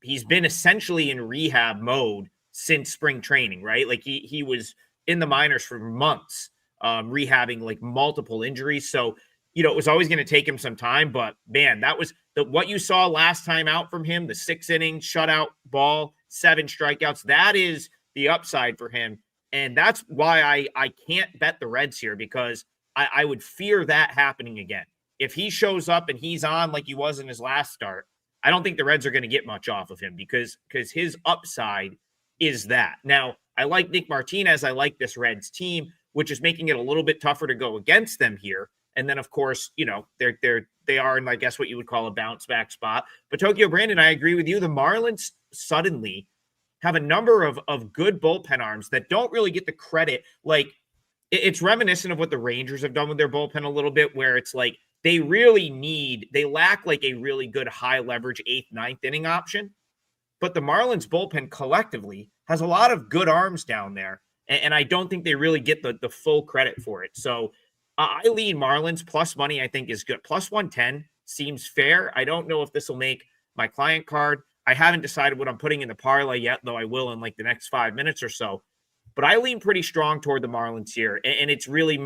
He's been essentially in rehab mode since spring training, right? Like he was in the minors for months, rehabbing like multiple injuries. So, it was always going to take him some time, but man, that was what you saw last time out from him, the 6 innings shutout ball, 7 strikeouts. That is the upside for him. And that's why I can't bet the Reds here, because I would fear that happening again. If he shows up and he's on like he was in his last start, I don't think the Reds are going to get much off of him because his upside is that. Now, I like Nick Martinez. I like this Reds team, which is making it a little bit tougher to go against them here. And then, of course, they are in, I guess, what you would call a bounce back spot. But Tokyo Brandon, I agree with you. The Marlins suddenly have a number of good bullpen arms that don't really get the credit. Like, it's reminiscent of what the Rangers have done with their bullpen a little bit, where it's like they lack like a really good high leverage 8th, 9th inning option. But the Marlins bullpen collectively has a lot of good arms down there. And I don't think they really get the full credit for it. So I lean Marlins. Plus money, I think, is good. Plus 110 seems fair. I don't know if this will make my client card. I haven't decided what I'm putting in the parlay yet, though I will in like the next 5 minutes or so. But I lean pretty strong toward the Marlins here. And it's really,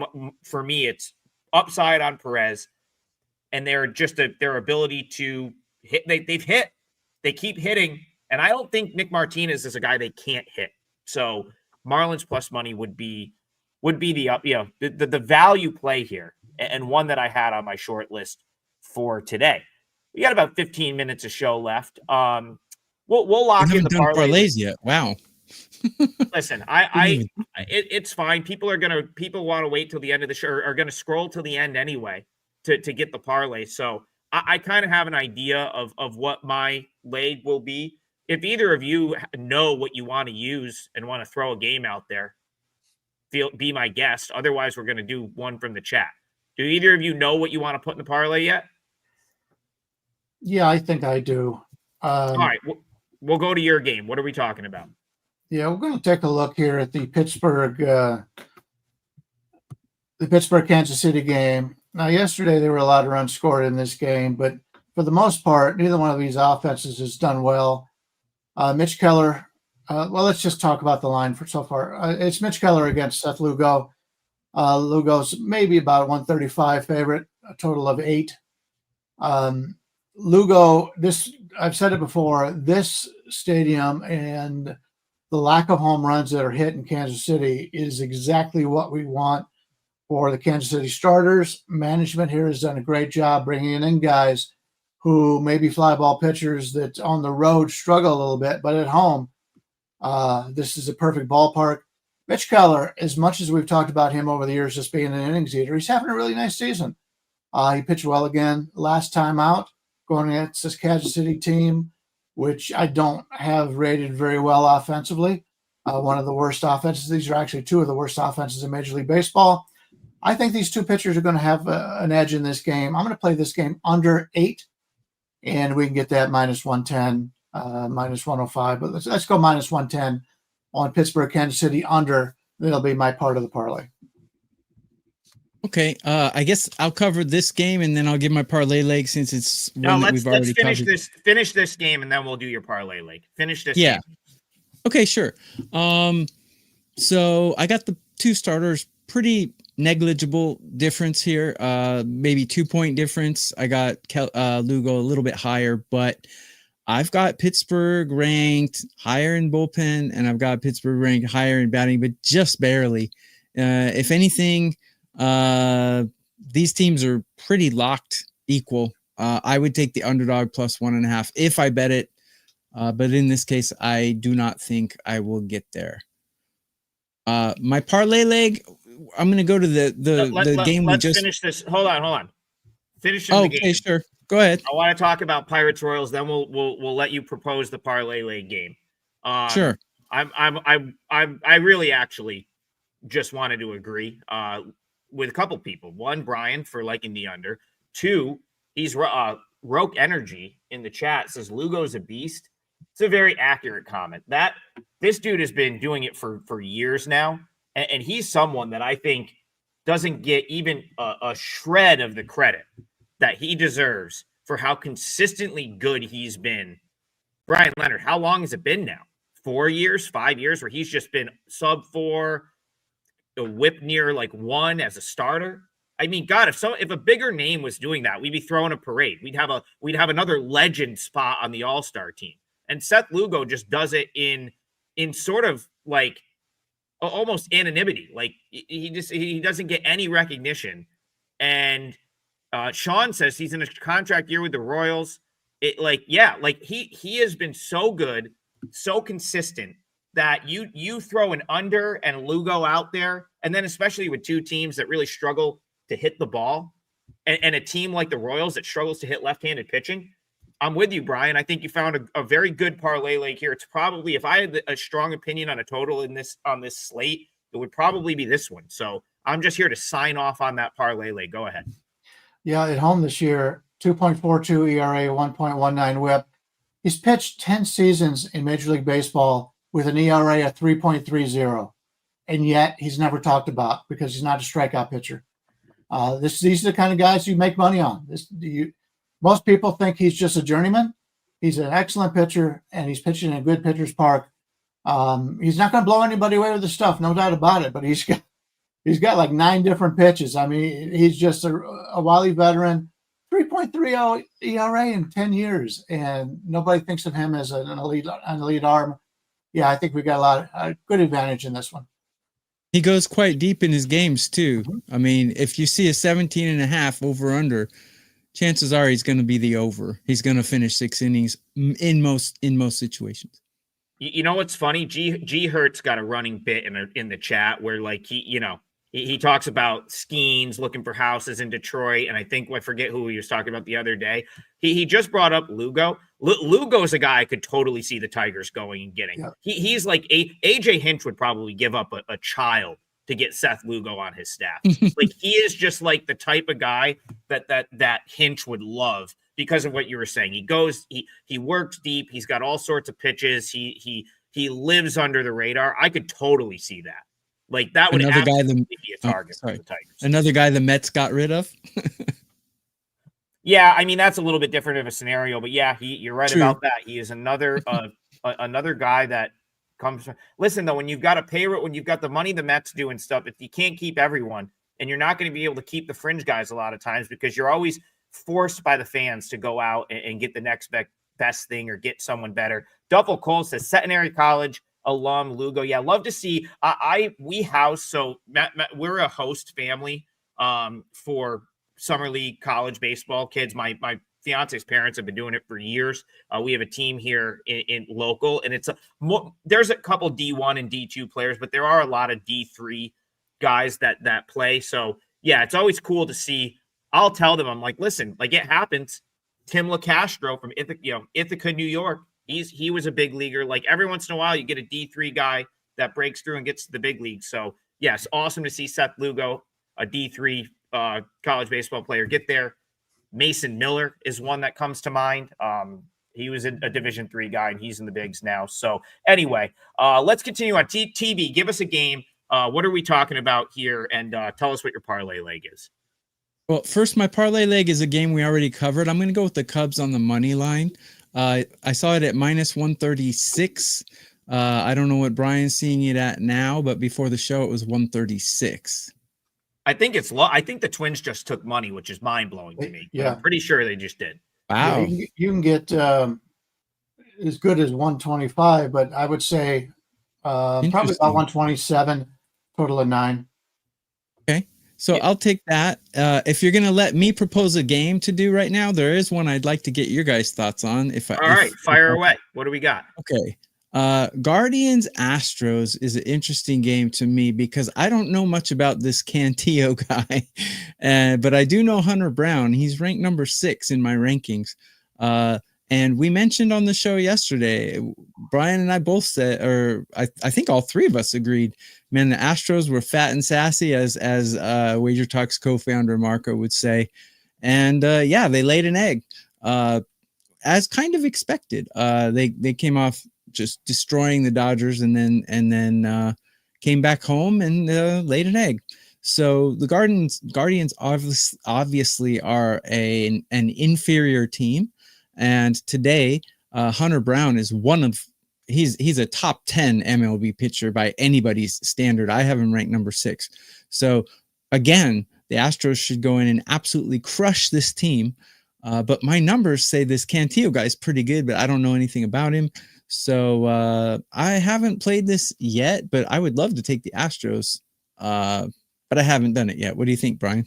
for me, it's upside on Perez. And they're just their ability to hit. They've hit. They keep hitting. And I don't think Nick Martinez is a guy they can't hit. So Marlins plus money would be the value play here, and one that I had on my short list for today. We got about 15 minutes of show left. We'll lock in the parlays yet. Wow. Listen, it's fine. People want to wait till the end of the show, or are going to scroll till the end anyway to get the parlay. So I kind of have an idea of what my leg will be. If either of you know what you want to use and want to throw a game out there, be my guest. Otherwise, we're going to do one from the chat. Do either of you know what you want to put in the parlay yet? Yeah, I think I do. All right, we'll go to your game. What are we talking about? Yeah, we're going to take a look here at the Pittsburgh Kansas City game. Now, yesterday there were a lot of runs scored in this game, but for the most part, neither one of these offenses has done well. Mitch Keller. Let's just talk about the line for so far. It's Mitch Keller against Seth Lugo. Lugo's maybe about 135 favorite, a total of 8. Lugo, I've said it before, this stadium and the lack of home runs that are hit in Kansas City is exactly what we want for the Kansas City starters. Management here has done a great job bringing in guys who may be fly ball pitchers that on the road struggle a little bit, but at home, this is a perfect ballpark. Mitch Keller, as much as we've talked about him over the years just being an innings eater, he's having a really nice season. He pitched well again last time out, going against this Kansas City team, which I don't have rated very well offensively. One of the worst offenses. These are actually 2 of the worst offenses in Major League Baseball. I think these 2 pitchers are going to have an edge in this game. I'm going to play this game under 8, and we can get that minus 110, minus 105. But let's go minus 110 on Pittsburgh, Kansas City under. That'll be my part of the parlay. Okay, I guess I'll cover this game and then I'll give my parlay leg since it's one that we've already finish covered. Finish this game and then we'll do your parlay leg. Finish this. Yeah. Game. Okay, sure. So I got the 2 starters, pretty negligible difference here. Maybe 2-point difference. I got Lugo a little bit higher, but I've got Pittsburgh ranked higher in bullpen, and I've got Pittsburgh ranked higher in batting, but just barely. If anything, these teams are pretty locked equal. I would take the underdog plus 1.5 if I bet it. But in this case, I do not think I will get there. My parlay leg, I'm going to go to the game we just... Let's finish this. Hold on. Finish the game. Okay, sure. Go ahead. I want to talk about Pirates Royals. Then we'll let you propose the parlay leg game. Sure. I really actually just wanted to agree with a couple people. One, Bryan for liking the under. Two, he's Roke Energy in the chat says Lugo's a beast. It's a very accurate comment. That this dude has been doing it for years now, and he's someone that I think doesn't get even a shred of the credit that he deserves for how consistently good he's been. Brian Leonard, how long has it been now? 4 years, 5 years, where he's just been sub 4, a whip near like 1 as a starter. I mean, God, if a bigger name was doing that, we'd be throwing a parade. We'd have another legend spot on the All-Star team. And Seth Lugo just does it in sort of like almost anonymity. Like he doesn't get any recognition. And Sean says he's in a contract year with the Royals. He has been so good, so consistent that you throw an under and Lugo out there, and then especially with two teams that really struggle to hit the ball, and a team like the Royals that struggles to hit left-handed pitching. I'm with you, Brian. I think you found a very good parlay leg here. It's probably, if I had a strong opinion on a total on this slate, it would probably be this one. So I'm just here to sign off on that parlay leg. Go ahead. Yeah, at home this year, 2.42 ERA, 1.19 WHIP. He's pitched 10 seasons in Major League Baseball with an ERA of 3.30, and yet he's never talked about because he's not a strikeout pitcher. These are the kind of guys you make money on. Most people think he's just a journeyman. He's an excellent pitcher, and he's pitching in a good pitcher's park. He's not going to blow anybody away with the stuff, no doubt about it. But he's got like 9 different pitches. I mean, he's just a wily veteran. 3.30 ERA in 10 years, and nobody thinks of him as an elite arm. Yeah, I think we got a good advantage in this one. He goes quite deep in his games too. I mean, if you see a 17.5 over under, chances are he's going to be the over. He's going to finish 6 innings in most situations. You know what's funny? G Hertz got a running bit in the chat where like he talks about Skeens looking for houses in Detroit, and I forget who he was talking about the other day. He just brought up Lugo. Lugo's a guy I could totally see the Tigers going and getting. Yeah. He's like AJ Hinch would probably give up a child to get Seth Lugo on his staff. Like he is just like the type of guy that Hinch would love because of what you were saying. He works deep. He's got all sorts of pitches. He lives under the radar. I could totally see that. Like that would absolutely be a target for the Tigers. Another guy the Mets got rid of. Yeah, I mean that's a little bit different of a scenario, but yeah, you're right about that. He is another another guy that comes. Listen though, when you've got a payroll, when you've got the money the Mets do and stuff, if you can't keep everyone, and you're not going to be able to keep the fringe guys a lot of times because you're always forced by the fans to go out and get the next best thing or get someone better. Duffel Cole says Centenary College alum Lugo. Yeah, love to see. We house, so Matt, we're a host family for summer league college baseball kids. My fiance's parents have been doing it for years. We have a team here in local, and there's a couple D1 and D2 players, but there are a lot of D3 guys that play. So yeah, it's always cool to see. I'll tell them, I'm like, listen, like it happens. Tim LaCastro from Ithaca, New York. He was a big leaguer. Like every once in a while, you get a D3 guy that breaks through and gets to the big league. So yes, awesome to see Seth Lugo, a D3 college baseball player, get there. Mason Miller is one that comes to mind. He was a Division III guy, and he's in the bigs now. So anyway, let's continue on TV. Give us a game. What are we talking about here? And tell us what your parlay leg is. Well, first, my parlay leg is a game we already covered. I'm going to go with the Cubs on the money line. I saw it at minus 136. I don't know what Brian's seeing it at now, but before the show, it was 136. I think it's low. I think the Twins just took money, which is mind blowing to me. Yeah, I'm pretty sure they just did. Wow. Yeah, you can get as good as 125, but I would say probably about Interesting. 127, total of 9. Okay. So I'll take that. If you're going to let me propose a game to do right now, there is one I'd like to get your guys' thoughts on. All right, fire away. What do we got? Okay. Guardians Astros is an interesting game to me because I don't know much about this Cantillo guy, but I do know Hunter Brown. He's ranked number 6 in my rankings. And we mentioned on the show yesterday, Bryan and I both said, or I think all three of us agreed, man, the Astros were fat and sassy, as WagerTalk's co-founder Marco would say. And yeah, they laid an egg, as kind of expected. They came off just destroying the Dodgers and then came back home and laid an egg. So the Guardians obviously are an inferior team. And today, Hunter Brown is he's a top 10 MLB pitcher by anybody's standard. I have him ranked number 6. So again, the Astros should go in and absolutely crush this team. But my numbers say this Cantillo guy is pretty good, but I don't know anything about him. So I haven't played this yet, but I would love to take the Astros. But I haven't done it yet. What do you think, Bryan?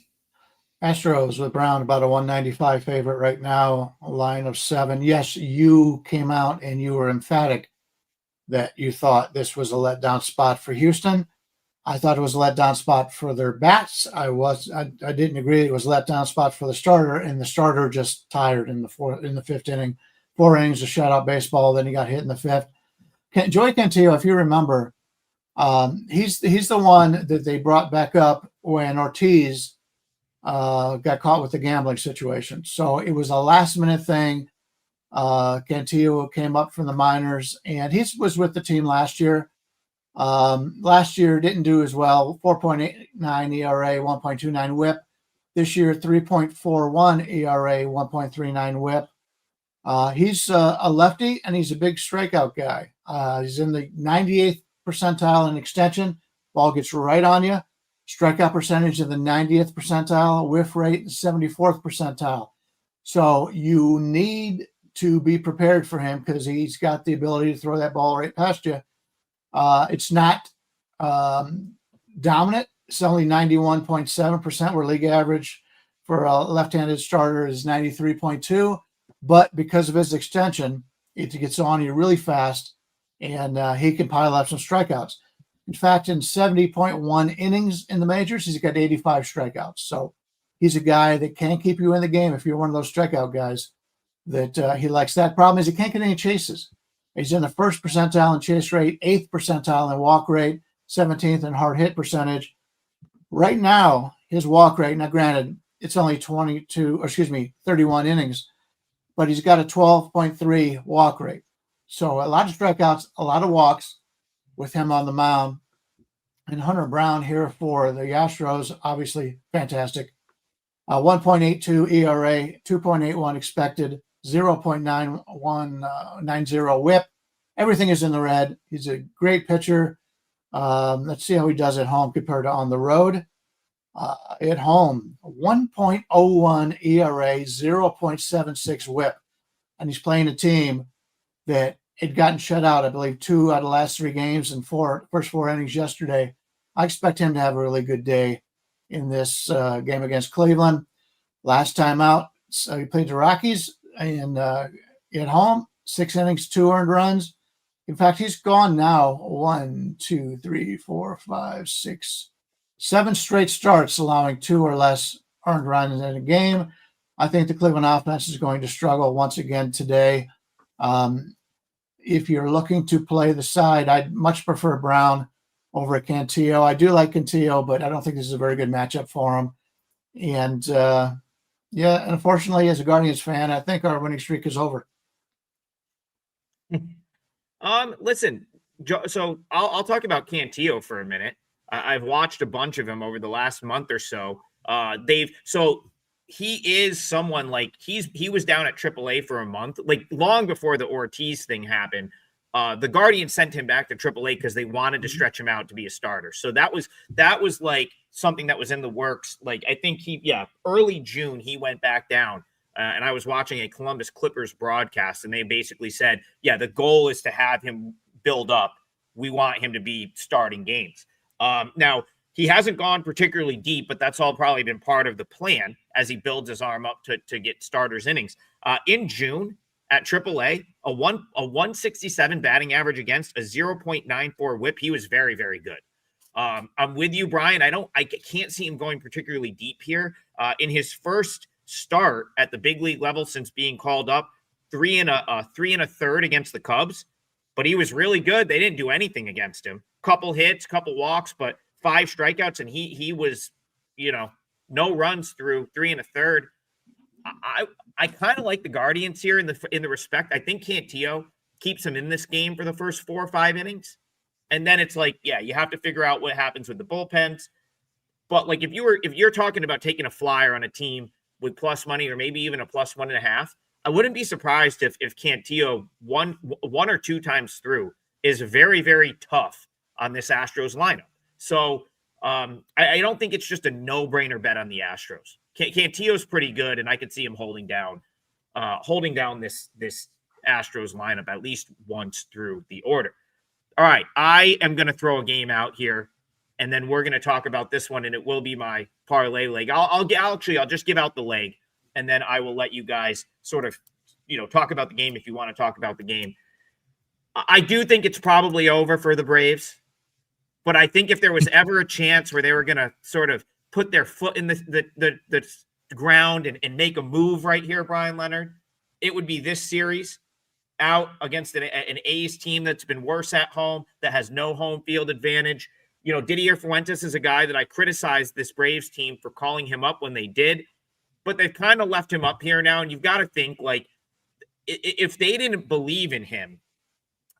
Astros with Brown about a 195 favorite right now, a line of 7. Yes, you came out and you were emphatic that you thought this was a letdown spot for Houston. I thought it was a letdown spot for their bats. I didn't agree it was a letdown spot for the starter, and the starter just tired in the 5th inning. 4 innings of shutout baseball, then he got hit in the 5th. Joey Cantillo, if you remember, he's the one that they brought back up when Ortiz got caught with the gambling situation. So it was a last-minute thing. Cantillo came up from the minors, and he was with the team last year. Last year didn't do as well. 4.89 ERA, 1.29 WHIP. This year, 3.41 ERA, 1.39 WHIP. He's a lefty, and he's a big strikeout guy. He's in the 98th percentile in extension. Ball gets right on you. Strikeout percentage in the 90th percentile, whiff rate in 74th percentile. So you need to be prepared for him because he's got the ability to throw that ball right past you. It's not dominant. It's only 91.7%, where league average for a left-handed starter is 93.2. But because of his extension, it gets on you really fast, and he can pile up some strikeouts. In fact, in 70.1 innings in the majors, he's got 85 strikeouts. So he's a guy that can keep you in the game if you're one of those strikeout guys that he likes. That problem is he can't get any chases. He's in the 1st percentile in chase rate, 8th percentile in walk rate, 17th in hard hit percentage. Right now, his walk rate, now granted, it's only 31 innings, but he's got a 12.3 walk rate. So a lot of strikeouts, a lot of walks with him on the mound. And Hunter Brown here for the Astros, obviously fantastic. 1.82 ERA, 2.81 expected, 0.9190 WHIP. Everything is in the red. He's a great pitcher. Let's see how he does at home compared to on the road. At home, 1.01 ERA, 0.76 WHIP. And he's playing a team that had gotten shut out, I believe, 2 out of the last 3 games and first 4 innings yesterday. I expect him to have a really good day in this game against Cleveland. Last time out, he played the Rockies and at home, 6 innings, 2 earned runs. In fact, he's gone now 7 straight starts, allowing 2 or less earned runs in a game. I think the Cleveland offense is going to struggle once again today. If you're looking to play the side, I'd much prefer Brown over at Cantillo. I do like Cantillo, but I don't think this is a very good matchup for him. And unfortunately, as a Guardians fan, I think our winning streak is over. Listen, so I'll talk about Cantillo for a minute. I've watched a bunch of him over the last month or so. He is someone like he was down at AAA for a month, like long before the Ortiz thing happened. The Guardians sent him back to AAA because they wanted to stretch him out to be a starter. So that was like something that was in the works. Like I think early June he went back down. and I was watching a Columbus Clippers broadcast, and they basically said, yeah, the goal is to have him build up. We want him to be starting games. Now, he hasn't gone particularly deep, but that's all probably been part of the plan as he builds his arm up to get starters innings. In June at AAA, a 167 batting average against, a 0.94 whip. He was very, very good. I'm with you, Brian. I can't see him going particularly deep here. In his first start at the big league level since being called up, 3 1/3 against the Cubs, but he was really good. They didn't do anything against him. Couple hits, couple walks, but 5 strikeouts, and he was, no runs through 3 1/3. I kind of like the Guardians here in the respect. I think Cantillo keeps him in this game for the first 4 or 5 innings. And then it's like, yeah, you have to figure out what happens with the bullpens. But like if you're talking about taking a flyer on a team with plus money or maybe even a plus 1.5, I wouldn't be surprised if Cantillo one or 2 times through is very, very tough on this Astros lineup. So I don't think it's just a no-brainer bet on the Astros. Cantillo's pretty good, and I could see him holding down this Astros lineup at least once through the order. All right, I am going to throw a game out here, and then we're going to talk about this one, and it will be my parlay leg. I'll just give out the leg, and then I will let you guys sort of, talk about the game if you want to talk about the game. I do think it's probably over for the Braves, but I think if there was ever a chance where they were going to sort of put their foot in the ground and make a move right here, Brian Leonard, it would be this series out against an A's team that's been worse at home, that has no home field advantage. Didier Fuentes is a guy that I criticized this Braves team for calling him up when they did, but they've kind of left him up here now. And you've got to think, like, if they didn't believe in him,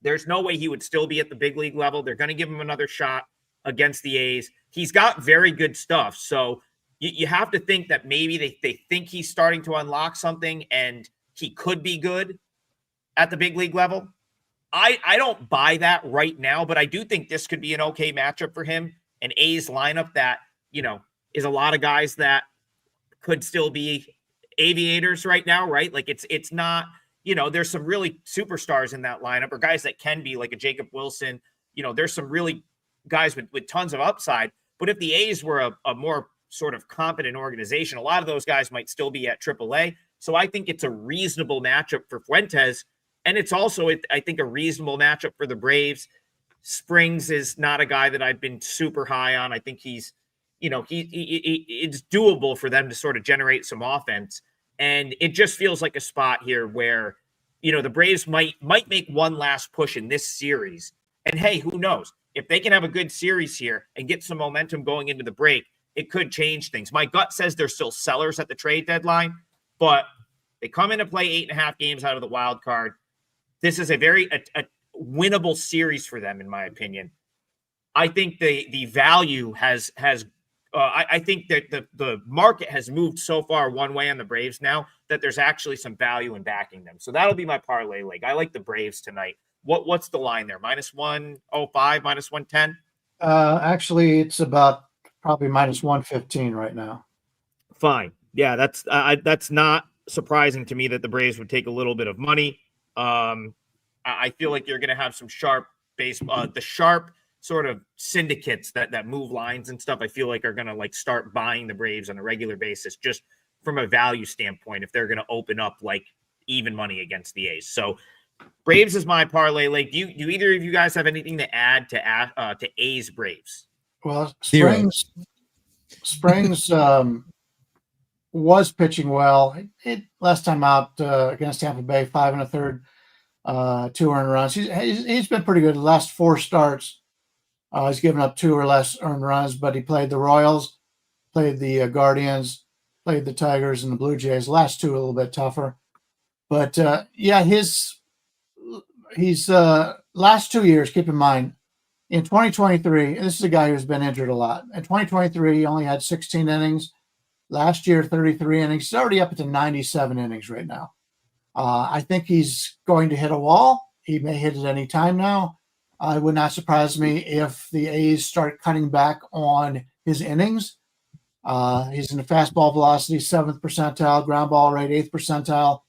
there's no way he would still be at the big league level. They're going to give him another shot against the A's. He's got very good stuff. So you have to think that maybe they think he's starting to unlock something and he could be good at the big league level. I don't buy that right now, but I do think this could be an okay matchup for him. An A's lineup that, is a lot of guys that could still be aviators right now, right? Like it's not, there's some really superstars in that lineup, or guys that can be like a Jacob Wilson. There's some really guys with tons of upside. But if the A's were a more sort of competent organization, a lot of those guys might still be at AAA. So I think it's a reasonable matchup for Fuentes. And it's also, I think, a reasonable matchup for the Braves. Springs is not a guy that I've been super high on. I think he's, it's doable for them to sort of generate some offense. And it just feels like a spot here where, the Braves might make one last push in this series. And hey, who knows? If they can have a good series here and get some momentum going into the break, it could change things. My gut says they're still sellers at the trade deadline, but they come in to play 8.5 games out of the wild card. This is a very winnable series for them, in my opinion. I think the value has I think that the market has moved so far one way on the Braves now that there's actually some value in backing them. So that'll be my parlay leg. I like the Braves tonight. What's the line there? -105, -110? Actually, it's about probably -115 right now. Fine. Yeah, that's not surprising to me that the Braves would take a little bit of money. I feel like you're going to have some sharp the sharp sort of syndicates that move lines and stuff. I feel like are going to start buying the Braves on a regular basis, just from a value standpoint, if they're going to open up even money against the A's. So Braves is my parlay leg. Do either of you guys have anything to add to A's Braves? Well, Springs was pitching well. Last time out against Tampa Bay, 5 1/3, 2 earned runs. He's been pretty good. The last 4 starts, he's given up 2 or less earned runs, but he played the Royals, played the Guardians, played the Tigers and the Blue Jays. The last 2 a little bit tougher. But he's last 2 years, keep in mind, in 2023, this is a guy who's been injured a lot. In 2023, he only had 16 innings. Last year, 33 innings. He's already up to 97 innings right now. I think he's going to hit a wall. He may hit it any time now. It would not surprise me if the A's start cutting back on his innings. He's in the fastball velocity, 7th percentile, ground ball rate, 8th percentile.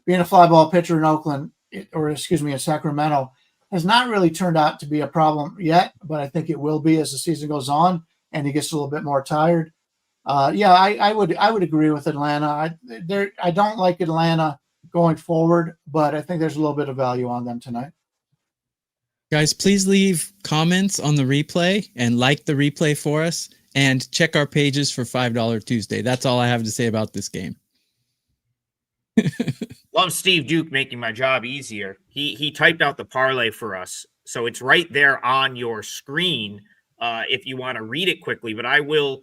Being a fly ball pitcher in Oakland, in Sacramento, has not really turned out to be a problem yet, but I think it will be as the season goes on and he gets a little bit more tired. I would agree with Atlanta. I don't like Atlanta going forward, but I think there's a little bit of value on them tonight. Guys, please leave comments on the replay and like the replay for us, and check our pages for $5 Tuesday. That's all I have to say about this game. Love Steve Duke making my job easier. He typed out the parlay for us, so it's right there on your screen if you want to read it quickly. But I will,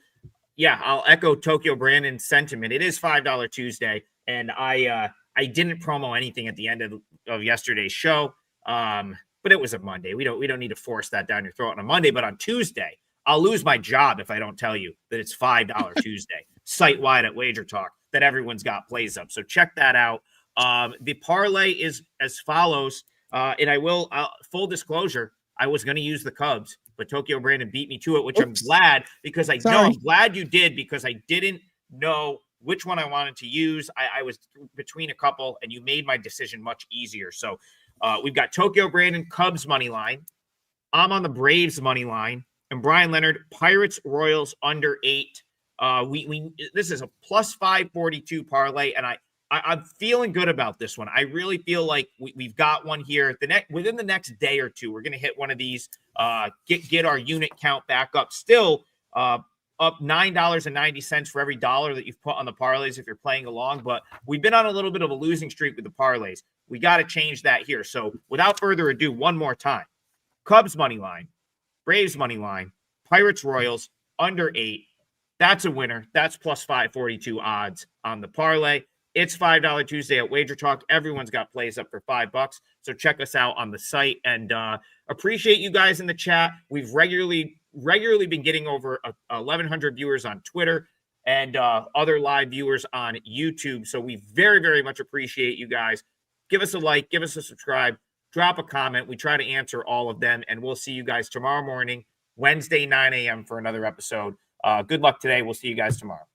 I'll echo Tokyo Brandon's sentiment. It is $5 Tuesday, and I didn't promo anything at the end of yesterday's show, but it was a Monday. We don't need to force that down your throat on a Monday. But on Tuesday, I'll lose my job if I don't tell you that it's $5 Tuesday site wide at WagerTalk, that everyone's got plays up. So check that out. The parlay is as follows. And I will, full disclosure, I was going to use the Cubs, but Tokyo Brandon beat me to it, which I'm glad, because I'm glad you did, because I didn't know which one I wanted to use. I was between a couple, and you made my decision much easier. So we've got Tokyo Brandon, Cubs money line. I'm on the Braves money line, and Bryan Leonard, Pirates, Royals under 8. This is a plus 542 parlay, and I'm feeling good about this one. I really feel like we've got one here. Within the next day or two, we're going to hit one of these. Get our unit count back up. Still up $9.90 for every dollar that you've put on the parlays if you're playing along. But we've been on a little bit of a losing streak with the parlays. We got to change that here. So without further ado, one more time: Cubs money line, Braves money line, Pirates, Royals under 8. That's a winner. That's plus 542 odds on the parlay. It's $5 Tuesday at WagerTalk. Everyone's got plays up for $5. So check us out on the site, and appreciate you guys in the chat. We've regularly been getting over 1,100 viewers on Twitter and other live viewers on YouTube. So we very, very much appreciate you guys. Give us a like, give us a subscribe, drop a comment. We try to answer all of them, and we'll see you guys tomorrow morning, Wednesday, 9 a.m. for another episode. Good luck today. We'll see you guys tomorrow.